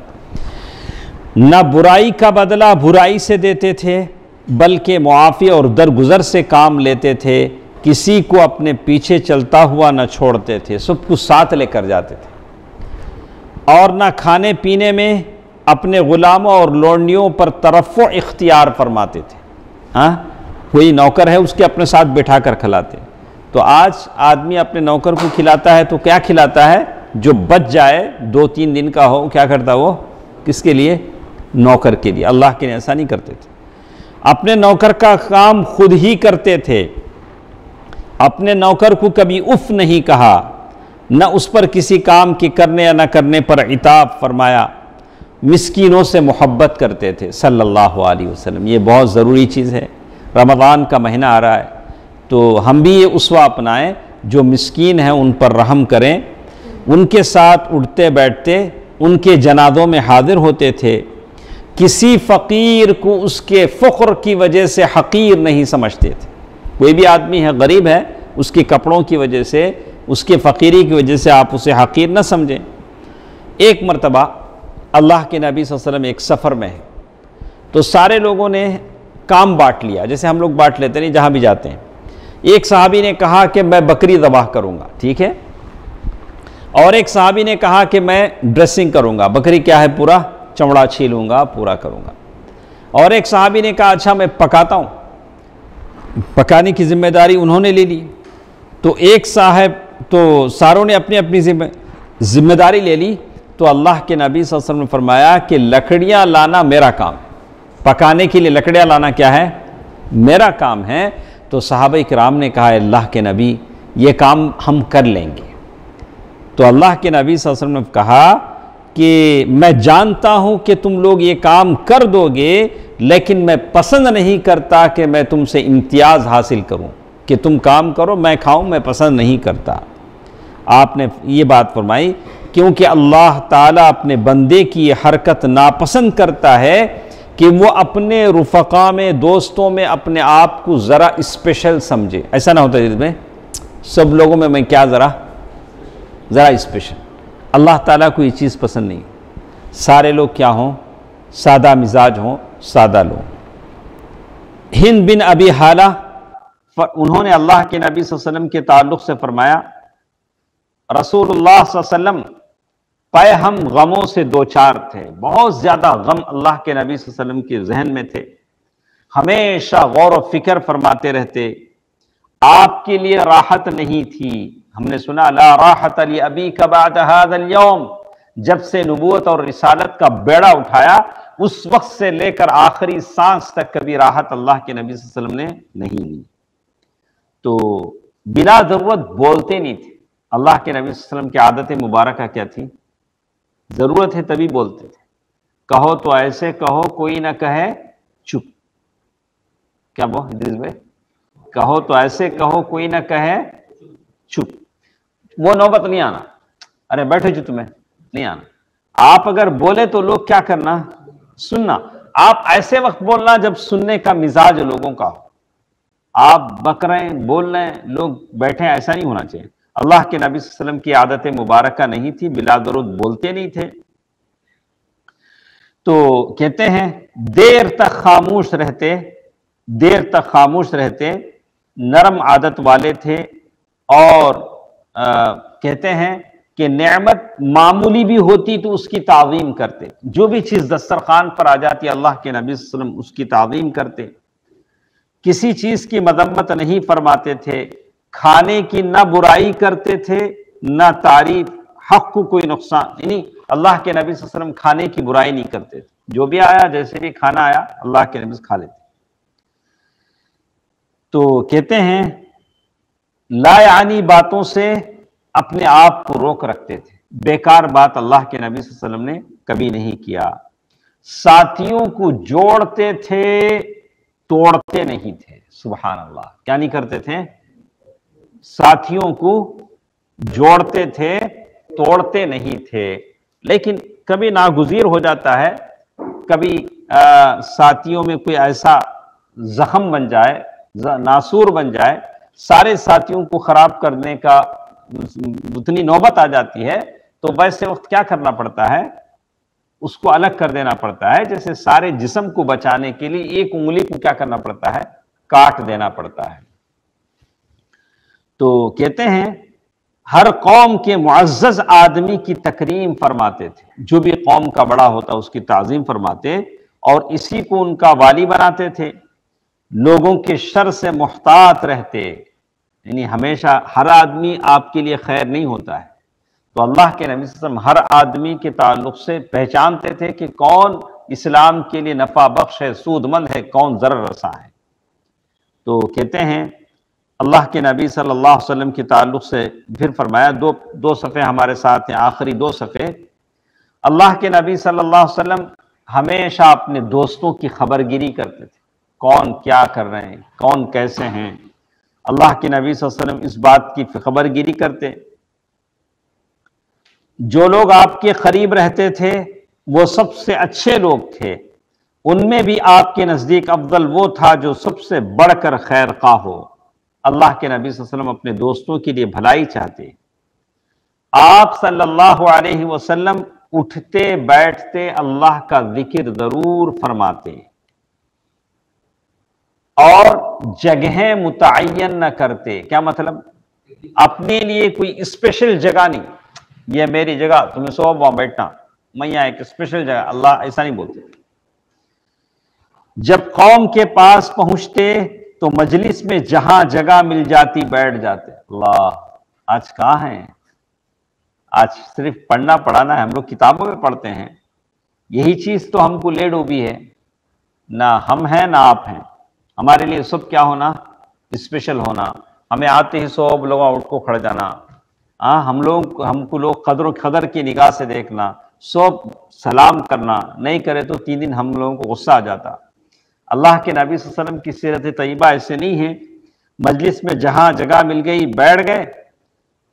نہ برائی کا بدلہ برائی سے دیتے تھے، بلکہ معافی اور درگزر سے کام لیتے تھے، کسی کو اپنے پیچھے چلتا ہوا نہ چھوڑتے تھے، سب کو ساتھ لے کر جاتے تھے۔ اور نہ کھانے پینے میں اپنے غلاموں اور لونڈیوں پر ترفع اختیار فرماتے تھے۔ کوئی نوکر ہے اس کے اپنے ساتھ بٹھا کر کھلاتے۔ تو آج آدمی اپنے نوکر کو کھلاتا ہے تو کیا کھلاتا ہے؟ جو بچ جائے 2-3 دن کا ہو، کیا کرتا وہ؟ کس کے لیے؟ نوکر کے لیے۔ اللہ کے لیے ایسا نہیں کرتے تھے، اپنے نوکر کا کام خود ہی کرتے تھے، اپنے نوکر کو کبھی اف نہیں کہا، نہ اس پر کسی کام کی کرنے یا نہ کرنے پر عتاب فرمایا۔ مسکینوں سے محبت کرتے تھے صلی اللہ علیہ وسلم۔ یہ بہت ضروری چیز ہے، رمضان کا مہینہ آ رہا ہے تو ہم بھی یہ اسوہ اپنائیں، جو مسکین ہیں ان پر رحم کریں، ان کے ساتھ اٹھتے بیٹھتے، ان کے جنازوں میں حاضر ہوتے تھے، کسی فقیر کو اس کے فقر کی وجہ سے حقیر نہیں سمجھتے تھے۔ کوئی بھی آدمی ہے غریب ہے، اس کے کپڑوں کی وجہ سے، اس کے فقیری کی وجہ سے آپ اسے حقیر نہ سمجھیں۔ ایک مرتبہ اللہ کے نبی صلی اللہ علیہ وسلم ایک سفر میں ہے تو سارے لوگوں نے کام بانٹ لیا، جیسے ہم لوگ بانٹ لیتے نہیں جہاں بھی جاتے ہیں۔ ایک صحابی نے کہا کہ میں بکری ذبح کروں گا، ٹھیک ہے، اور ایک صحابی نے کہا کہ میں ڈریسنگ کروں گا، بکری کیا ہے پورا چمڑا چھیلوں گا، پورا کروں گا، اور ایک صحابی نے کہا اچھا میں پکاتا ہوں، پکانے کی ذمہ داری انہوں نے لے لی۔ تو ایک صاحب تو ساروں نے اپنی اپنی ذمہ داری لے لی، تو اللہ کے نبی صلی اللہ علیہ وسلم نے فرمایا کہ لکڑیاں لانا میرا کام ہے، پکانے کے لیے لکڑیاں لانا کیا ہے؟ میرا کام ہے۔ تو صحابہ کرام نے کہا اللہ کے نبی یہ کام ہم کر لیں گے۔ تو اللہ کے نبی صلی اللہ علیہ وسلم نے کہا کہ میں جانتا ہوں کہ تم لوگ یہ کام کر دو گے، لیکن میں پسند نہیں کرتا کہ میں تم سے امتیاز حاصل کروں، کہ تم کام کرو میں کھاؤں، میں پسند نہیں کرتا۔ آپ نے یہ بات فرمائی کیونکہ اللہ تعالیٰ اپنے بندے کی یہ حرکت ناپسند کرتا ہے کہ وہ اپنے رفقا میں، دوستوں میں اپنے آپ کو ذرا اسپیشل سمجھے۔ ایسا نہ ہوتا جس میں سب لوگوں میں کیا ذرا اسپیشل۔ اللہ تعالیٰ کو یہ چیز پسند نہیں، سارے لوگ کیا ہوں؟ سادہ مزاج ہوں، سادہ لوگ۔ ہند بن ابی حالہ انہوں نے اللہ کے نبی صلی اللہ علیہ وسلم کے تعلق سے فرمایا، رسول اللہ صلی اللہ علیہ وسلم پائے ہم غموں سے دوچار تھے، بہت زیادہ غم اللہ کے نبی صلی اللہ علیہ وسلم کے ذہن میں تھے، ہمیشہ غور و فکر فرماتے رہتے، آپ کے لیے راحت نہیں تھی۔ ہم نے سنا لا راحت لأبیک بعد هذا اليوم، جب سے نبوت اور رسالت کا بیڑا اٹھایا اس وقت سے لے کر آخری سانس تک کبھی راحت اللہ کے نبی صلی اللہ علیہ وسلم نے نہیں لی۔ تو بلا ضرورت بولتے نہیں تھے۔ اللہ کے نبی صلی اللہ علیہ وسلم کی عادت مبارکہ کیا تھی؟ ضرورت ہے تبھی بولتے تھے، کہو تو ایسے کہو کوئی نہ کہے چپ۔ کیا وہ ادریس بھائی؟ کہو تو ایسے کہو کوئی نہ کہے چپ، وہ نوبت نہیں آنا، ارے بیٹھے جو تمہیں نہیں آنا۔ آپ اگر بولے تو لوگ کیا کرنا؟ سننا۔ آپ ایسے وقت بولنا جب سننے کا مزاج لوگوں کا ہو۔ آپ بک رہے ہیں، بول رہے ہیں، لوگ بیٹھے ہیں، ایسا نہیں ہونا چاہیے۔ اللہ کے نبی صلی اللہ علیہ وسلم کی عادت مبارکہ نہیں تھی، بلا ضرورت بولتے نہیں تھے۔ تو کہتے ہیں دیر تک خاموش رہتے، نرم عادت والے تھے، اور کہتے ہیں کہ نعمت معمولی بھی ہوتی تو اس کی تعظیم کرتے، جو بھی چیز دسترخوان پر آ جاتی اللہ کے نبی صلی اللہ علیہ وسلم اس کی تعظیم کرتے، کسی چیز کی مذمت نہیں فرماتے تھے، کھانے کی نہ برائی کرتے تھے نہ تعریف، حق کو کوئی نقصان، یعنی اللہ کے نبی صلی اللہ علیہ وسلم کھانے کی برائی نہیں کرتے تھے، جو بھی آیا جیسے بھی کھانا آیا اللہ کے نبی سے کھا لیتے۔ تو کہتے ہیں لا یعنی باتوں سے اپنے آپ کو روک رکھتے تھے، بیکار بات اللہ کے نبی صلی اللہ علیہ وسلم نے کبھی نہیں کیا۔ ساتھیوں کو جوڑتے تھے، توڑتے نہیں تھے۔ سبحان اللہ، کیا نہیں کرتے تھے؟ ساتھیوں کو جوڑتے تھے، توڑتے نہیں تھے۔ لیکن کبھی ناگزیر ہو جاتا ہے، کبھی ساتھیوں میں کوئی ایسا زخم بن جائے، ناسور بن جائے، سارے ساتھیوں کو خراب کرنے کا اتنی نوبت آ جاتی ہے، تو ویسے وقت کیا کرنا پڑتا ہے؟ اس کو الگ کر دینا پڑتا ہے۔ جیسے سارے جسم کو بچانے کے لیے ایک انگلی کو کیا کرنا پڑتا ہے؟ کاٹ دینا پڑتا ہے۔ تو کہتے ہیں ہر قوم کے معزز آدمی کی تکریم فرماتے تھے، جو بھی قوم کا بڑا ہوتا اس کی تعظیم فرماتے، اور اسی کو ان کا والی بناتے تھے۔ لوگوں کے شر سے محتاط رہتے، یعنی ہمیشہ ہر آدمی آپ کے لیے خیر نہیں ہوتا ہے، تو اللہ کے نبی صلی اللہ علیہ وسلم ہر آدمی کے تعلق سے پہچانتے تھے کہ کون اسلام کے لیے نفع بخش ہے، سود مند ہے، کون ضرر رساں ہے۔ تو کہتے ہیں اللہ کے نبی صلی اللہ علیہ وسلم کے تعلق سے پھر فرمایا، دو صفحے ہمارے ساتھ ہیں، آخری 2 صفحے۔ اللہ کے نبی صلی اللہ علیہ وسلم ہمیشہ اپنے دوستوں کی خبرگیری کرتے تھے، کون کیا کر رہے ہیں، کون کیسے ہیں۔ اللہ کے نبی صلی اللہ علیہ وسلم اس بات کی خبرگیری کرتے۔ جو لوگ آپ کے قریب رہتے تھے وہ سب سے اچھے لوگ تھے، ان میں بھی آپ کے نزدیک افضل وہ تھا جو سب سے بڑھ کر خیر خواہ ہو۔ اللہ کے نبی صلی اللہ علیہ وسلم اپنے دوستوں کے لیے بھلائی چاہتے۔ آپ صلی اللہ علیہ وسلم اٹھتے بیٹھتے اللہ کا ذکر ضرور فرماتے، اور جگہیں متعین نہ کرتے۔ کیا مطلب؟ اپنے لیے کوئی اسپیشل جگہ نہیں، یہ میری جگہ، تمہیں سو وہاں بیٹھنا، میں یہاں ایک اسپیشل جگہ، اللہ ایسا نہیں بولتے۔ جب قوم کے پاس پہنچتے تو مجلس میں جہاں جگہ مل جاتی بیٹھ جاتے۔ اللہ، آج کہاں ہیں؟ آج صرف پڑھنا پڑھانا ہے، ہم لوگ کتابوں میں پڑھتے ہیں، یہی چیز تو ہم کو لے ڈوبی ہے۔ نہ ہم ہیں نہ آپ ہیں، ہمارے لیے سب کیا ہونا؟ اسپیشل ہونا۔ ہمیں آتے ہی سب لوگ اٹھ کو کھڑ جانا، ہم کو لوگ قدر و قدر کی نگاہ سے دیکھنا، سب سلام کرنا، نہیں کرے تو 3 دن ہم لوگوں کو غصہ آ جاتا۔ اللہ کے نبی صلی اللہ علیہ وسلم کی سیرت طیبہ ایسے نہیں ہے، مجلس میں جہاں جگہ مل گئی بیٹھ گئے،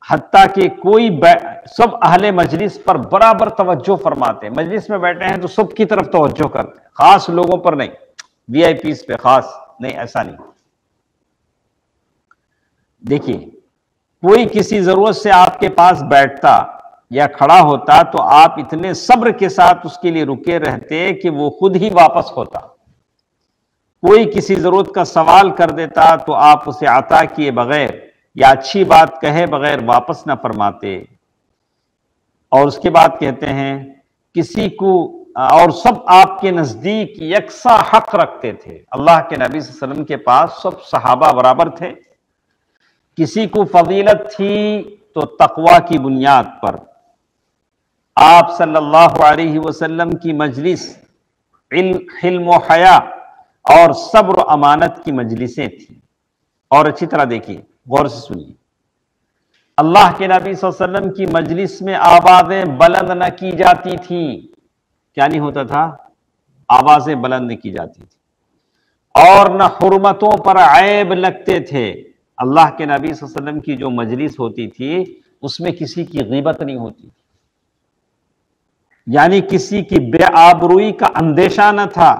حتیٰ کہ سب اہل مجلس پر برابر توجہ فرماتے۔ مجلس میں بیٹھے ہیں تو سب کی طرف توجہ کرتے، خاص لوگوں پر نہیں، وی آئی پیز پہ خاص نہیں، ایسا نہیں۔ دیکھیے، کوئی کسی ضرورت سے آپ کے پاس بیٹھتا یا کھڑا ہوتا تو آپ اتنے صبر کے ساتھ اس کے لیے رکے رہتے کہ وہ خود ہی واپس ہوتا. کوئی کسی ضرورت کا سوال کر دیتا تو آپ اسے عطا کیے بغیر یا اچھی بات کہے بغیر واپس نہ فرماتے. اور اس کے بعد کہتے ہیں کسی کو اور سب آپ کے نزدیک یکساں حق رکھتے تھے. اللہ کے نبی صلی اللہ علیہ وسلم کے پاس سب صحابہ برابر تھے. کسی کو فضیلت تھی تو تقوی کی بنیاد پر. آپ صلی اللہ علیہ وسلم کی مجلس حلم و حیا اور صبر و امانت کی مجلسیں تھیں. اور اچھی طرح دیکھیے، غور سے سنیے. اللہ کے نبی صلی اللہ علیہ وسلم کی مجلس میں آوازیں بلند نہ کی جاتی تھیں. کیا نہیں ہوتا تھا؟ آوازیں بلند نہیں کی جاتی تھی. اور نہ حرمتوں پر عیب لگتے تھے. اللہ کے نبی صلی اللہ علیہ وسلم کی جو مجلس ہوتی تھی اس میں کسی کی غیبت نہیں ہوتی، یعنی کسی کی بے آبروئی کا اندیشہ نہ تھا.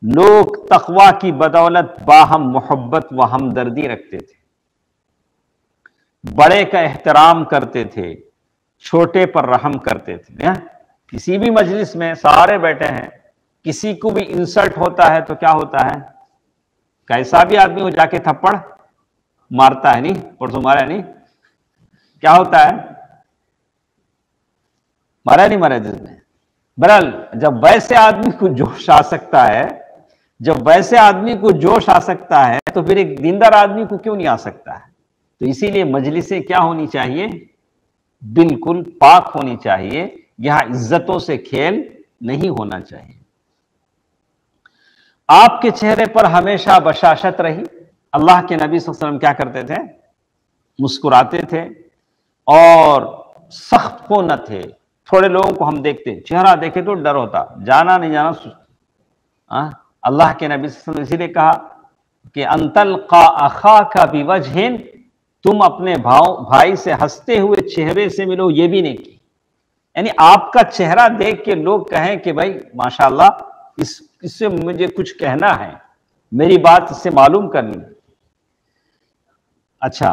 لوگ تقوی کی بدولت باہم محبت و ہمدردی رکھتے تھے، بڑے کا احترام کرتے تھے، چھوٹے پر رحم کرتے تھے. کسی بھی مجلس میں سارے بیٹھے ہیں، کسی کو بھی انسلٹ ہوتا ہے تو کیا ہوتا ہے؟ کیسا بھی آدمی ہو جا کے تھپڑ مارتا ہے، نہیں پرسوں مارا نہیں؟ کیا ہوتا ہے؟ مارا نہیں مارا جس میں؟ بہرحال جب ویسے آدمی کو جوش آ سکتا ہے، جب ویسے آدمی کو جوش آ سکتا ہے تو پھر ایک دیندار آدمی کو کیوں نہیں آ سکتا ہے؟ تو اسی لیے مجلسیں کیا ہونی چاہیے؟ بالکل پاک ہونی چاہیے. یہاں عزتوں سے کھیل نہیں ہونا چاہیے. آپ کے چہرے پر ہمیشہ بشاشت رہی. اللہ کے نبی صلی اللہ علیہ وسلم کیا کرتے تھے؟ مسکراتے تھے اور سخت کو نہ تھے. تھوڑے لوگوں کو ہم دیکھتے چہرہ دیکھے تو ڈر ہوتا، جانا نہیں جانا. اللہ کے نبی صلی اللہ علیہ وسلم اسی لیے کہا کہ ان تلقا اخاک بوجہ، تم اپنے بھائی سے ہنستے ہوئے چہرے سے ملو، یہ بھی نہیں کی. یعنی آپ کا چہرہ دیکھ کے لوگ کہیں کہ بھائی ماشاءاللہ اس سے مجھے کچھ کہنا ہے، میری بات اس سے معلوم کرنی. اچھا،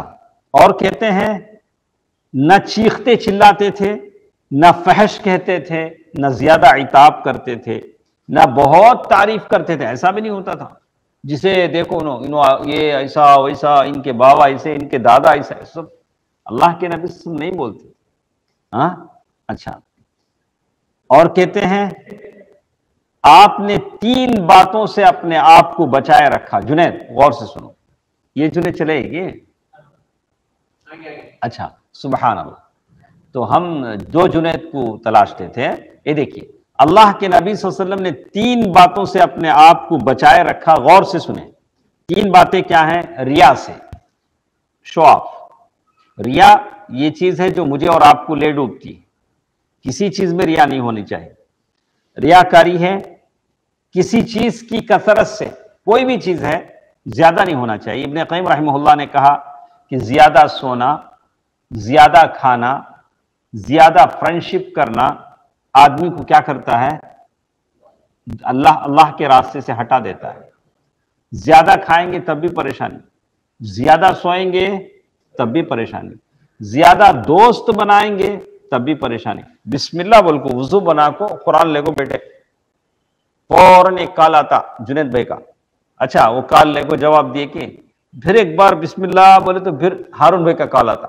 اور کہتے ہیں نہ چیختے چلاتے تھے، نہ فحش کہتے تھے، نہ زیادہ عتاب کرتے تھے، نہ بہت تعریف کرتے تھے. ایسا بھی نہیں ہوتا تھا جسے دیکھو یہ ایسا ویسا، ان کے بابا ایسے، ان کے دادا ایسا. سب اللہ کے نبی صلی اللہ علیہ وسلم نہیں بولتے. اچھا، اور کہتے ہیں آپ نے 3 باتوں سے اپنے آپ کو بچائے رکھا. جنید غور سے سنو، یہ جنید چلے گی. اچھا، سبحان اللہ. تو ہم 2 جنید کو تلاشتے تھے. یہ دیکھیے اللہ کے نبی صلی اللہ علیہ وسلم نے 3 باتوں سے اپنے آپ کو بچائے رکھا. غور سے سنیں. 3 باتیں کیا ہیں؟ ریا سے، شو آف. ریا یہ چیز ہے جو مجھے اور آپ کو لے ڈوبتی. کسی چیز میں ریا نہیں ہونی چاہیے. ریاکاری ہے کسی چیز کی کثرت سے، کوئی بھی چیز ہے زیادہ نہیں ہونا چاہیے. ابن قیم رحمہ اللہ نے کہا کہ زیادہ سونا، زیادہ کھانا، زیادہ فرینڈشپ کرنا آدمی کو کیا کرتا ہے؟ اللہ کے راستے سے ہٹا دیتا ہے. زیادہ کھائیں گے تب بھی پریشانی، زیادہ سوئیں گے تب بھی پریشانی، زیادہ دوست بنائیں گے تب بھی پریشانی. بسم اللہ بول کو وضو بنا کو قرآن لے کو بیٹھے، فوراً ایک کال آتا جنید بھائی کا. اچھا، وہ کال لے کو جواب دیے کہ پھر ایک بار بسم اللہ بولے تو پھر ہارون بھائی کا کال آتا.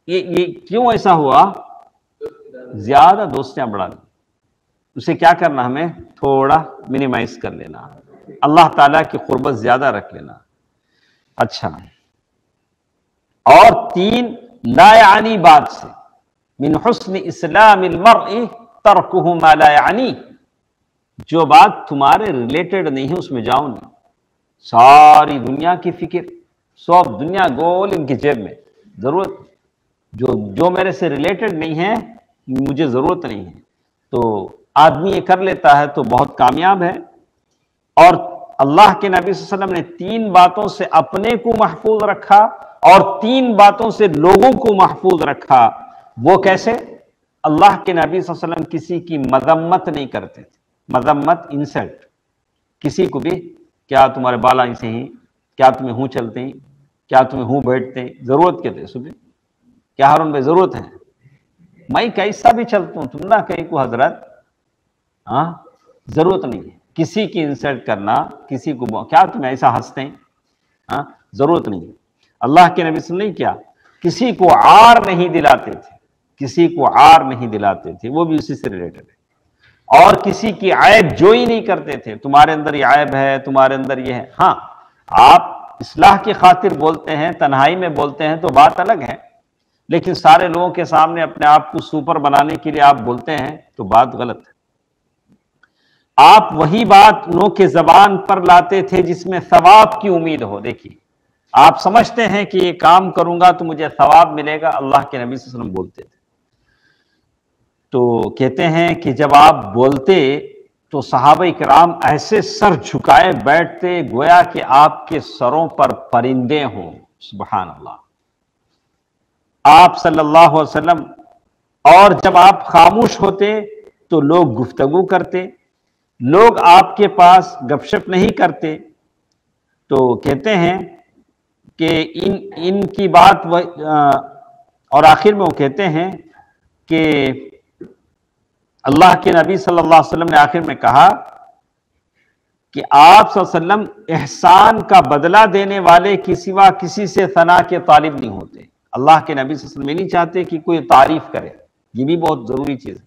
یہ کیوں ایسا ہوا؟ زیادہ دوستیاں بڑھا لی. اسے کیا کرنا؟ ہمیں تھوڑا منیمائز کر لینا، اللہ تعالیٰ کی قربت زیادہ رکھ لینا. اچھا، اور 3 لا یعنی بات سے، من حسن اسلام المرء ترکہ ما لا یعنی. جو بات تمہارے ریلیٹڈ نہیں ہے اس میں جاؤ نہیں. ساری دنیا کی فکر، سب دنیا گول ان کی جیب میں. ضرورت جو میرے سے ریلیٹڈ نہیں ہے مجھے ضرورت نہیں ہے. تو آدمی یہ کر لیتا ہے تو بہت کامیاب ہے. اور اللہ کے نبی صلی اللہ علیہ وسلم نے 3 باتوں سے اپنے کو محفوظ رکھا اور 3 باتوں سے لوگوں کو محفوظ رکھا. وہ کیسے؟ اللہ کے نبی صلی اللہ علیہ وسلم کسی کی مذمت نہیں کرتے تھے. مذمت، انسلٹ. کسی کو بھی کیا تمہارے بال ایسے ہیں، کیا تمہیں ہوں چلتے ہیں، کیا تمہیں ہوں بیٹھتے ہیں، ضرورت کے تھے. کیا ہارون بھائی ضرورت ہے؟ میں کیسا بھی چلتا ہوں، تم نہ کہیں کو حضرت ضرورت نہیں ہے کسی کی انسلٹ کرنا، کسی کو کیا تم ایسا ہنستے ہیں، ضرورت نہیں ہے۔ اللہ کے نبی صلی اللہ علیہ وسلم نے کیا کسی کو عار نہیں دلاتے تھے، کسی کو عار نہیں دلاتے تھے، وہ بھی اسی سے ریلیٹڈ ہے۔ اور کسی کی عیب جوئی نہیں کرتے تھے، تمہارے اندر یہ عیب ہے، تمہارے اندر یہ ہے۔ ہاں آپ اصلاح کی خاطر بولتے ہیں، تنہائی میں بولتے ہیں تو بات الگ ہے، لیکن سارے لوگوں کے سامنے اپنے آپ کو سپر بنانے کے لیے آپ بولتے ہیں تو بات غلط ہے۔ آپ وہی بات نو کے زبان پر لاتے تھے جس میں ثواب کی امید ہو۔ دیکھیے آپ سمجھتے ہیں کہ یہ کام کروں گا تو مجھے ثواب ملے گا، اللہ کے نبی صلی اللہ علیہ وسلم بولتے تھے۔ تو کہتے ہیں کہ جب آپ بولتے تو صحابہ کرام ایسے سر جھکائے بیٹھتے گویا کہ آپ کے سروں پر پرندے ہوں۔ سبحان اللہ۔ آپ صلی اللہ علیہ وسلم، اور جب آپ خاموش ہوتے تو لوگ گفتگو کرتے، لوگ آپ کے پاس گپ شپ نہیں کرتے۔ تو کہتے ہیں کہ ان کی بات اور آخر میں وہ کہتے ہیں کہ اللہ کے نبی صلی اللہ علیہ وسلم نے آخر میں کہا کہ آپ صلی اللہ علیہ وسلم احسان کا بدلہ دینے والے کی سوا کسی سے ثنا کے طالب نہیں ہوتے۔ اللہ کے نبی صلی اللہ علیہ وسلم یہ نہیں چاہتے کہ کوئی تعریف کرے، یہ بھی بہت ضروری چیز ہے۔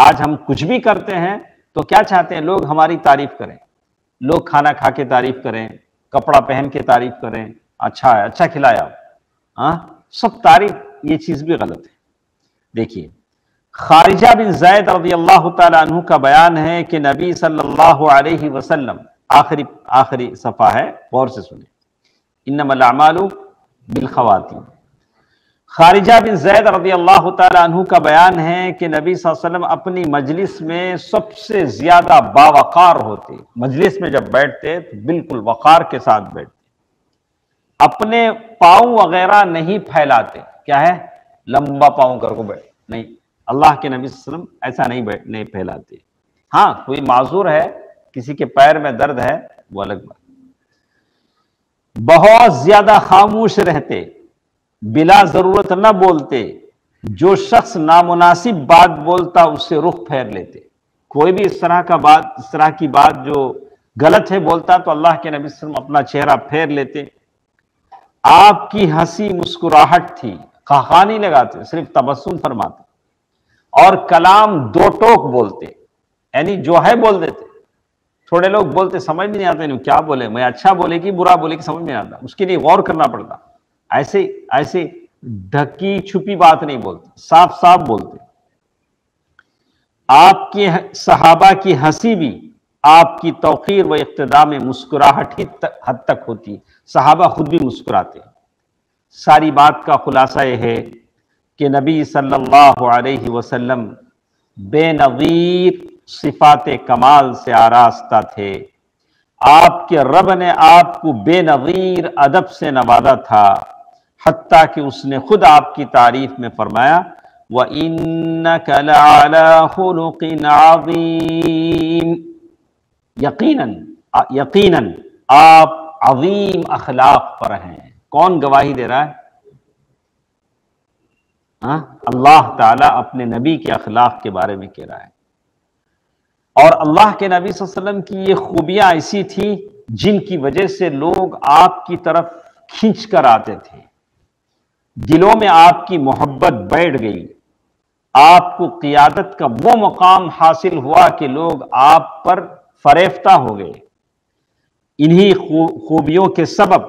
آج ہم کچھ بھی کرتے ہیں تو کیا چاہتے ہیں؟ لوگ ہماری تعریف کریں، لوگ کھانا کھا کے تعریف کریں، کپڑا پہن کے تعریف کریں، اچھا ہے، اچھا کھلایا، سب تعریف، یہ چیز بھی غلط ہے۔ دیکھیے خارجہ بن زید رضی اللہ تعالیٰ عنہ کا بیان ہے کہ نبی صلی اللہ علیہ وسلم، آخری صفحہ ہے، غور سے سنیں، انما الاعمال بالخواتیم۔ خارجہ بن زید رضی اللہ تعالیٰ عنہ کا بیان ہے کہ نبی صلی اللہ علیہ وسلم اپنی مجلس میں سب سے زیادہ باوقار ہوتے، مجلس میں جب بیٹھتے تو بالکل وقار کے ساتھ بیٹھتے، اپنے پاؤں وغیرہ نہیں پھیلاتے۔ کیا ہے؟ لمبا پاؤں کر کو بیٹھ نہیں، اللہ کے نبی صلی اللہ علیہ وسلم ایسا نہیں پھیلاتے۔ ہاں کوئی معذور ہے، کسی کے پیر میں درد ہے، وہ الگ بات۔ بہت زیادہ خاموش رہتے، بلا ضرورت نہ بولتے، جو شخص نامناسب بات بولتا اس سے رخ پھیر لیتے۔ کوئی بھی اس طرح کی بات جو غلط ہے بولتا تو اللہ کے نبی صلی اللہ علیہ وسلم اپنا چہرہ پھیر لیتے۔ آپ کی ہنسی مسکراہٹ تھی، قہقہ نہیں لگاتے، صرف تبسم فرماتے، اور کلام دو ٹوک بولتے، یعنی جو ہے بول دیتے۔ تھوڑے لوگ بولتے سمجھ میں نہیں آتے انہیں کیا بولے، میں اچھا بولے کہ برا بولے کہ سمجھ میں نہیں آتا، اس کے لیے غور کرنا پڑتا۔ ایسے ڈھکی چھپی بات نہیں بولتے، صاف صاف بولتے۔ آپ کے صحابہ کی ہنسی بھی آپ کی توقیر و اقتداء میں مسکراہٹ ہی حد تک ہوتی، صحابہ خود بھی مسکراتے۔ ساری بات کا خلاصہ یہ ہے کہ نبی صلی اللہ علیہ وسلم بے نظیر صفات کمال سے آراستہ تھے۔ آپ کے رب نے آپ کو بے نظیر ادب سے نوازا تھا، حتیٰ کہ اس نے خود آپ کی تعریف میں فرمایا وَإِنَّكَ لَعَلَىٰ خُلُقٍ عَظِيمٍ، یقیناً آپ عظیم اخلاق پر ہیں۔ کون گواہی دے رہا ہے؟ اللہ تعالیٰ اپنے نبی کے اخلاق کے بارے میں کہہ رہا ہے۔ اور اللہ کے نبی صلی اللہ علیہ وسلم کی یہ خوبیاں ایسی تھیں جن کی وجہ سے لوگ آپ کی طرف کھینچ کر آتے تھے، دلوں میں آپ کی محبت بیٹھ گئی، آپ کو قیادت کا وہ مقام حاصل ہوا کہ لوگ آپ پر فریفتہ ہو گئے۔ انہی خوبیوں کے سبب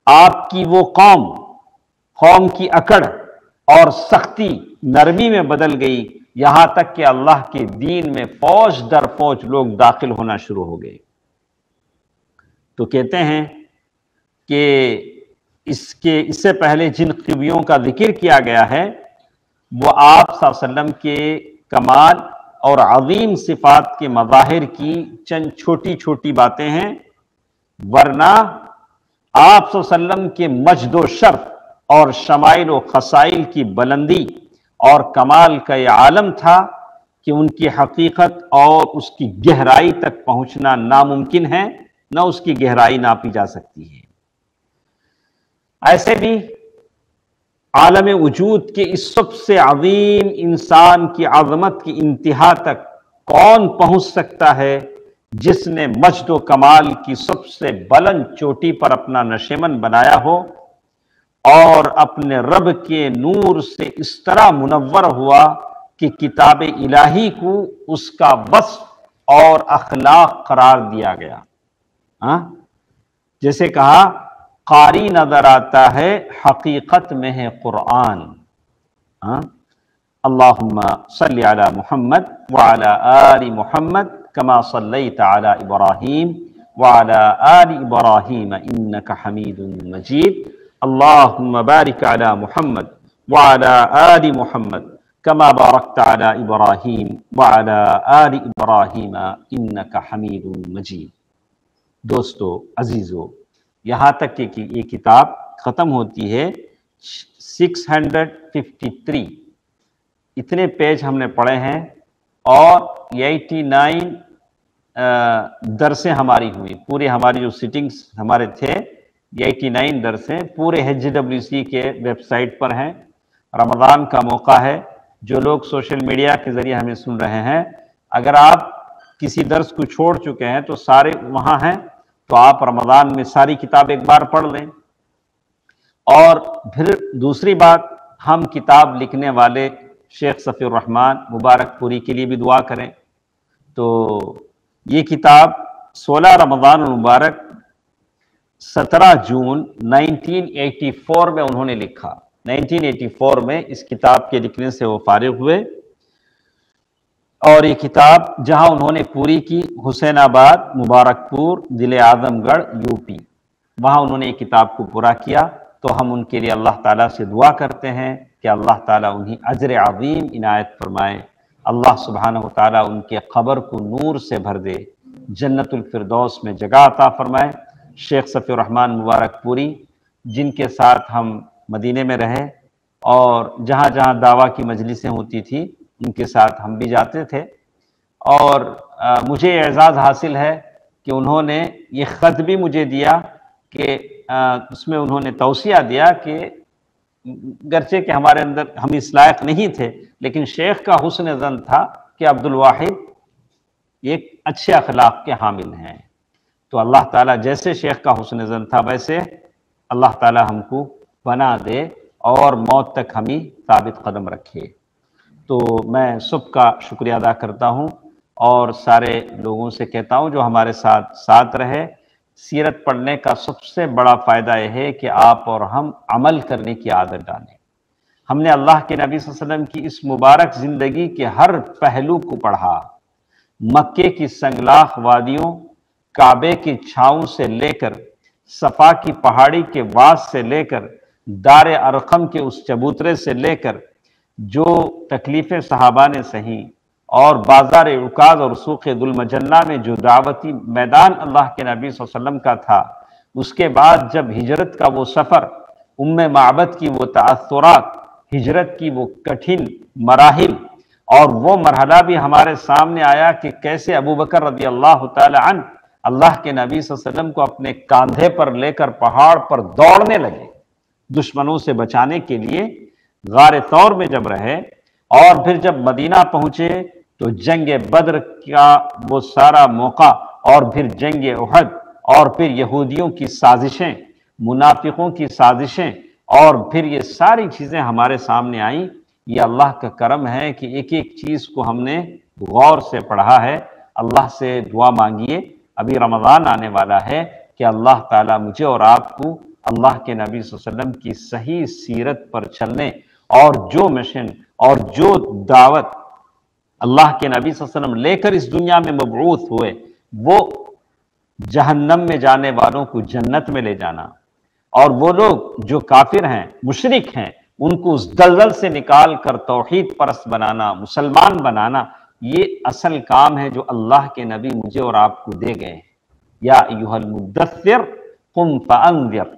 آپ کی وہ قوم کی اکڑ اور سختی نرمی میں بدل گئی، یہاں تک کہ اللہ کے دین میں فوج در فوج لوگ داخل ہونا شروع ہو گئے۔ تو کہتے ہیں کہ اس سے پہلے جن خوبیوں کا ذکر کیا گیا ہے وہ آپ صلی اللہ علیہ وسلم کے کمال اور عظیم صفات کے مظاہر کی چند چھوٹی چھوٹی باتیں ہیں، ورنہ آپ صلی اللہ علیہ وسلم کے مجد و شرف اور شمائل و خصائل کی بلندی اور کمال کا یہ عالم تھا کہ ان کی حقیقت اور اس کی گہرائی تک پہنچنا ناممکن ہے، نہ اس کی گہرائی ناپی جا سکتی ہے۔ ایسے بھی عالم وجود کے اس سب سے عظیم انسان کی عظمت کی انتہا تک کون پہنچ سکتا ہے جس نے مجد و کمال کی سب سے بلند چوٹی پر اپنا نشیمن بنایا ہو اور اپنے رب کے نور سے اس طرح منور ہوا کہ کتاب الہی کو اس کا وصف اور اخلاق قرار دیا گیا۔ جیسے کہا قاری نظر آتا ہے حقیقت میں ہے قرآن۔ اللہم صلی علی محمد وعلی آل محمد کما صلیت علی ابراہیم وعلی آل ابراہیم انک حمید مجید۔ اللہم بارک علی محمد وعلی آل محمد کما بارکت علی ابراہیم وعلی آل ابراہیم انک حمید مجید۔ دوستو عزیزو، یہاں تک کہ یہ کتاب ختم ہوتی ہے 653، اتنے پیج ہم نے پڑھے ہیں، اور 89 درسیں ہماری ہوئی، پورے ہماری جو سیٹنگز ہمارے تھے 89 درسیں پورے HWC کے ویب سائٹ پر ہیں۔ رمضان کا موقع ہے، جو لوگ سوشل میڈیا کے ذریعے ہمیں سن رہے ہیں، اگر آپ کسی درس کو چھوڑ چکے ہیں تو سارے وہاں ہیں، تو آپ رمضان میں ساری کتاب ایک بار پڑھ لیں۔ اور پھر دوسری بات، ہم کتاب لکھنے والے شیخ صفی الرحمن مبارک پوری کے لیے بھی دعا کریں۔ تو یہ کتاب 16 رمضان المبارک 17 جون 1984 میں انہوں نے لکھا۔ 1984 میں اس کتاب کے لکھنے سے وہ فارغ ہوئے، اور یہ کتاب جہاں انہوں نے پوری کی حسین آباد، مبارک پور، ضلع اعظم گڑھ، UP، وہاں انہوں نے یہ کتاب کو پورا کیا۔ تو ہم ان کے لیے اللہ تعالیٰ سے دعا کرتے ہیں کہ اللہ تعالیٰ انہیں اجر عظیم عنایت فرمائے، اللہ سبحانہ و تعالیٰ ان کے قبر کو نور سے بھر دے، جنت الفردوس میں جگہ عطا فرمائے۔ شیخ صفی الرحمن مبارک پوری، جن کے ساتھ ہم مدینے میں رہے اور جہاں جہاں دعویٰ کی مجلسیں ہوتی تھی ان کے ساتھ ہم بھی جاتے تھے، اور مجھے اعزاز حاصل ہے کہ انہوں نے یہ خط بھی مجھے دیا کہ اس میں انہوں نے توصیہ دیا کہ گرچہ کہ ہمارے اندر ہم اس لائق نہیں تھے، لیکن شیخ کا حسن ظن تھا کہ عبدالواحد ایک اچھے اخلاق کے حامل ہیں۔ تو اللہ تعالیٰ جیسے شیخ کا حسن ظن تھا ویسے اللہ تعالیٰ ہم کو بنا دے اور موت تک ہمیں ثابت قدم رکھے۔ تو میں سب کا شکریہ ادا کرتا ہوں، اور سارے لوگوں سے کہتا ہوں جو ہمارے ساتھ رہے۔ سیرت پڑھنے کا سب سے بڑا فائدہ یہ ہے کہ آپ اور ہم عمل کرنے کی عادت ڈالیں۔ ہم نے اللہ کے نبی صلی اللہ علیہ وسلم کی اس مبارک زندگی کے ہر پہلو کو پڑھا، مکے کی سنگلاخ وادیوں، کعبے کی چھاؤں سے لے کر صفا کی پہاڑی کے واس سے لے کر دار ارقم کے اس چبوترے سے لے کر جو تکلیفیں صحابہ نے سہیں، اور بازار عکاظ اور سوق ذوالمجنہ میں جو دعوتی میدان اللہ کے نبی صلی اللہ علیہ وسلم کا تھا، اس کے بعد جب ہجرت کا وہ سفر، ام معبد کی وہ تأثرات، ہجرت کی وہ کٹھن مراحل، اور وہ مرحلہ بھی ہمارے سامنے آیا کہ کیسے ابو بکر رضی اللہ تعالی عنہ اللہ کے نبی صلی اللہ علیہ وسلم کو اپنے کاندھے پر لے کر پہاڑ پر دوڑنے لگے دشمنوں سے بچانے کے لیے۔ غار طور میں جب رہے اور پھر جب مدینہ پہنچے تو جنگ بدر کا وہ سارا موقع، اور پھر جنگ احد، اور پھر یہودیوں کی سازشیں، منافقوں کی سازشیں، اور پھر یہ ساری چیزیں ہمارے سامنے آئیں۔ یہ اللہ کا کرم ہے کہ ایک ایک چیز کو ہم نے غور سے پڑھا ہے۔ اللہ سے دعا مانگیے، ابھی رمضان آنے والا ہے، کہ اللہ تعالیٰ مجھے اور آپ کو اللہ کے نبی صلی اللہ علیہ وسلم کی صحیح سیرت پر چلنے، اور جو مشن اور جو دعوت اللہ کے نبی صلی اللہ علیہ وسلم لے کر اس دنیا میں مبعوث ہوئے، وہ جہنم میں جانے والوں کو جنت میں لے جانا، اور وہ لوگ جو کافر ہیں، مشرک ہیں، ان کو اس دلدل سے نکال کر توحید پرست بنانا، مسلمان بنانا، یہ اصل کام ہے جو اللہ کے نبی مجھے اور آپ کو دے گئے ہیں۔ یا ایھا المدثر قم فانذر،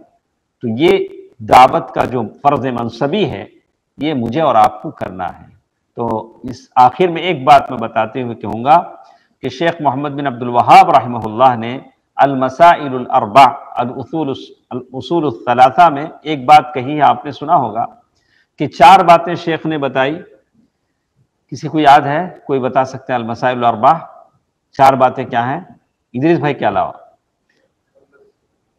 تو یہ دعوت کا جو فرض منصبی ہے یہ مجھے اور آپ کو کرنا ہے۔ تو اس آخر میں ایک بات میں بتاتے ہوئے کہوں گا کہ شیخ محمد بن عبد الوہاب رحمہ اللہ نے المسائل الاربع الاصول الثلاثہ میں ایک بات کہی ہے، آپ نے سنا ہوگا کہ 4 باتیں شیخ نے بتائی. کسی کو یاد ہے؟ کوئی بتا سکتے ہیں المسائل الاربع؟ 4 باتیں کیا ہیں؟ ادریس بھائی کے علاوہ.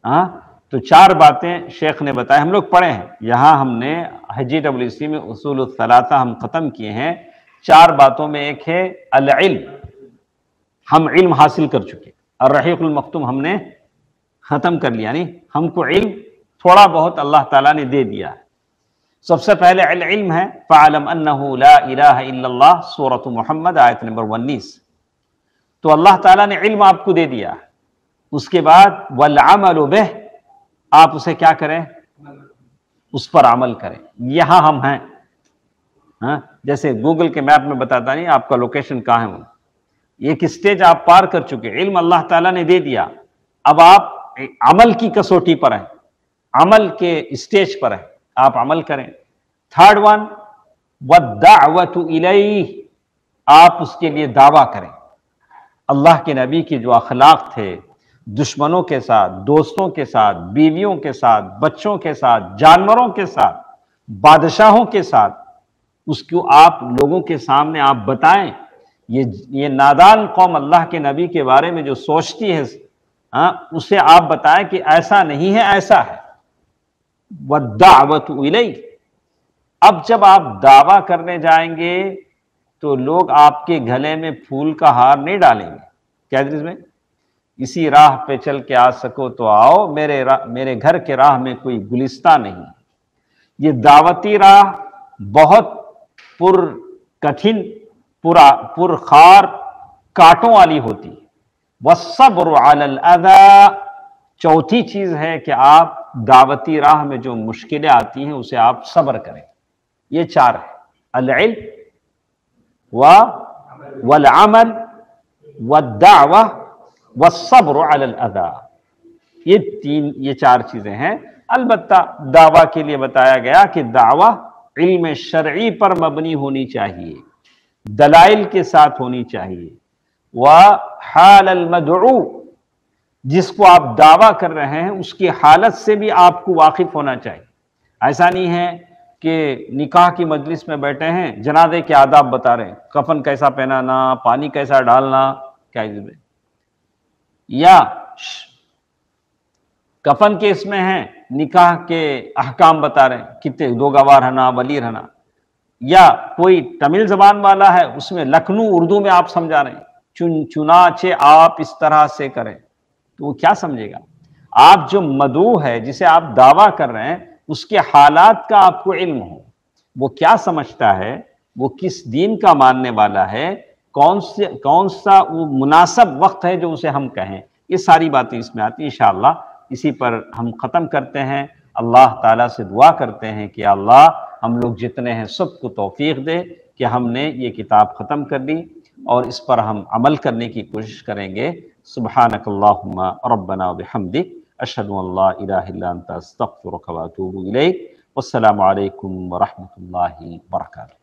ہاں تو 4 باتیں شیخ نے بتائے. ہم لوگ پڑھے ہیں یہاں، ہم نے HGWC میں اصول الثلاثہ ہم ختم کیے ہیں. 4 باتوں میں ایک ہے العلم، ہم علم حاصل کر چکے. الرحیق المختوم ہم نے ختم کر لیا، یعنی ہم کو علم تھوڑا بہت اللہ تعالیٰ نے دے دیا ہے. سب سے پہلے علم ہے فَعَلَمْ أَنَّهُ لَا إِلَهَ إِلَّا اللَّهِ سورۃ محمد آیت نمبر 19. تو اللہ تعالیٰ نے علم آپ کو دے دیا. اس کے بعد وَالْعَمَلُ بِهِ، آپ اسے کیا کریں؟ اس پر عمل کریں. یہاں ہم ہیں. جیسے گوگل کے میپ میں بتاتا نہیں آپ کا لوکیشن کہاں ہے. ایک اسٹیج آپ پار کر چکے، علم اللہ تعالیٰ نے دے دیا. اب آپ عمل کی کسوٹی پر ہیں، عمل کے اسٹیج پر ہیں، آپ عمل کریں. تھرڈ ون وَالدَّعْوَةُ إِلَيْهِ، آپ اس کے لیے دعویٰ کریں. اللہ کے نبی کے جو اخلاق تھے، دشمنوں کے ساتھ، دوستوں کے ساتھ، بیویوں کے ساتھ، بچوں کے ساتھ، جانوروں کے ساتھ، بادشاہوں کے ساتھ، اس کو آپ لوگوں کے سامنے آپ بتائیں. یہ نادان قوم اللہ کے نبی کے بارے میں جو سوچتی ہے، اسے آپ بتائیں کہ ایسا نہیں ہے، ایسا ہے. وَالدَّعْوَةُ إِلَيْهِ. اب جب آپ دعویٰ کرنے جائیں گے تو لوگ آپ کے گلے میں پھول کا ہار نہیں ڈالیں گے. کیا ادریس میں اسی راہ پہ چل کے آ سکو تو آؤ، میرے گھر کے راہ میں کوئی گلستہ نہیں. یہ دعوتی راہ بہت پر کٹھن، پر خار کانٹوں والی ہوتی. وَالصَّبْرُ عَلَى الْأَذَى. چوتھی چیز ہے کہ آپ دعوتی راہ میں جو مشکلیں آتی ہیں اسے آپ صبر کریں. یہ 4 ہے، العلم والعمل والدعوہ والصبر علی الاذى. یہ 4 چیزیں ہیں. البتہ دعویٰ کے لیے بتایا گیا کہ دعویٰ علم شرعی پر مبنی ہونی چاہیے، دلائل کے ساتھ ہونی چاہیے. وحال المدعو، جس کو آپ دعویٰ کر رہے ہیں اس کی حالت سے بھی آپ کو واقف ہونا چاہیے. ایسا نہیں ہے کہ نکاح کی مجلس میں بیٹھے ہیں، جنازے کے آداب بتا رہے ہیں، کفن کیسا پہنانا، پانی کیسا ڈالنا. کیا یا کفن کے اس میں ہیں، نکاح کے احکام بتا رہے ہیں، کتنے 2 گواہ رہنا، ولی رہنا. یا کوئی تمل زبان والا ہے، اس میں لکھنؤ اردو میں آپ سمجھا رہے ہیں، چنانچہ آپ اس طرح سے کریں، تو وہ کیا سمجھے گا؟ آپ جو مدعو ہے، جسے آپ دعویٰ کر رہے ہیں، اس کے حالات کا آپ کو علم ہو. وہ کیا سمجھتا ہے، وہ کس دین کا ماننے والا ہے، کون سا وہ مناسب وقت ہے جو اسے ہم کہیں. یہ ساری باتیں اس میں آتی ہیں. انشاءاللہ اسی پر ہم ختم کرتے ہیں. اللہ تعالیٰ سے دعا کرتے ہیں کہ اللہ ہم لوگ جتنے ہیں سب کو توفیق دے کہ ہم نے یہ کتاب ختم کر لی اور اس پر ہم عمل کرنے کی کوشش کریں گے. سبحانک اللہم ربنا وبحمدک، اشہد ان لا الہ الا انت استغفرک واتوب الیک. والسلام علیکم ورحمۃ اللہ وبرکاتہ.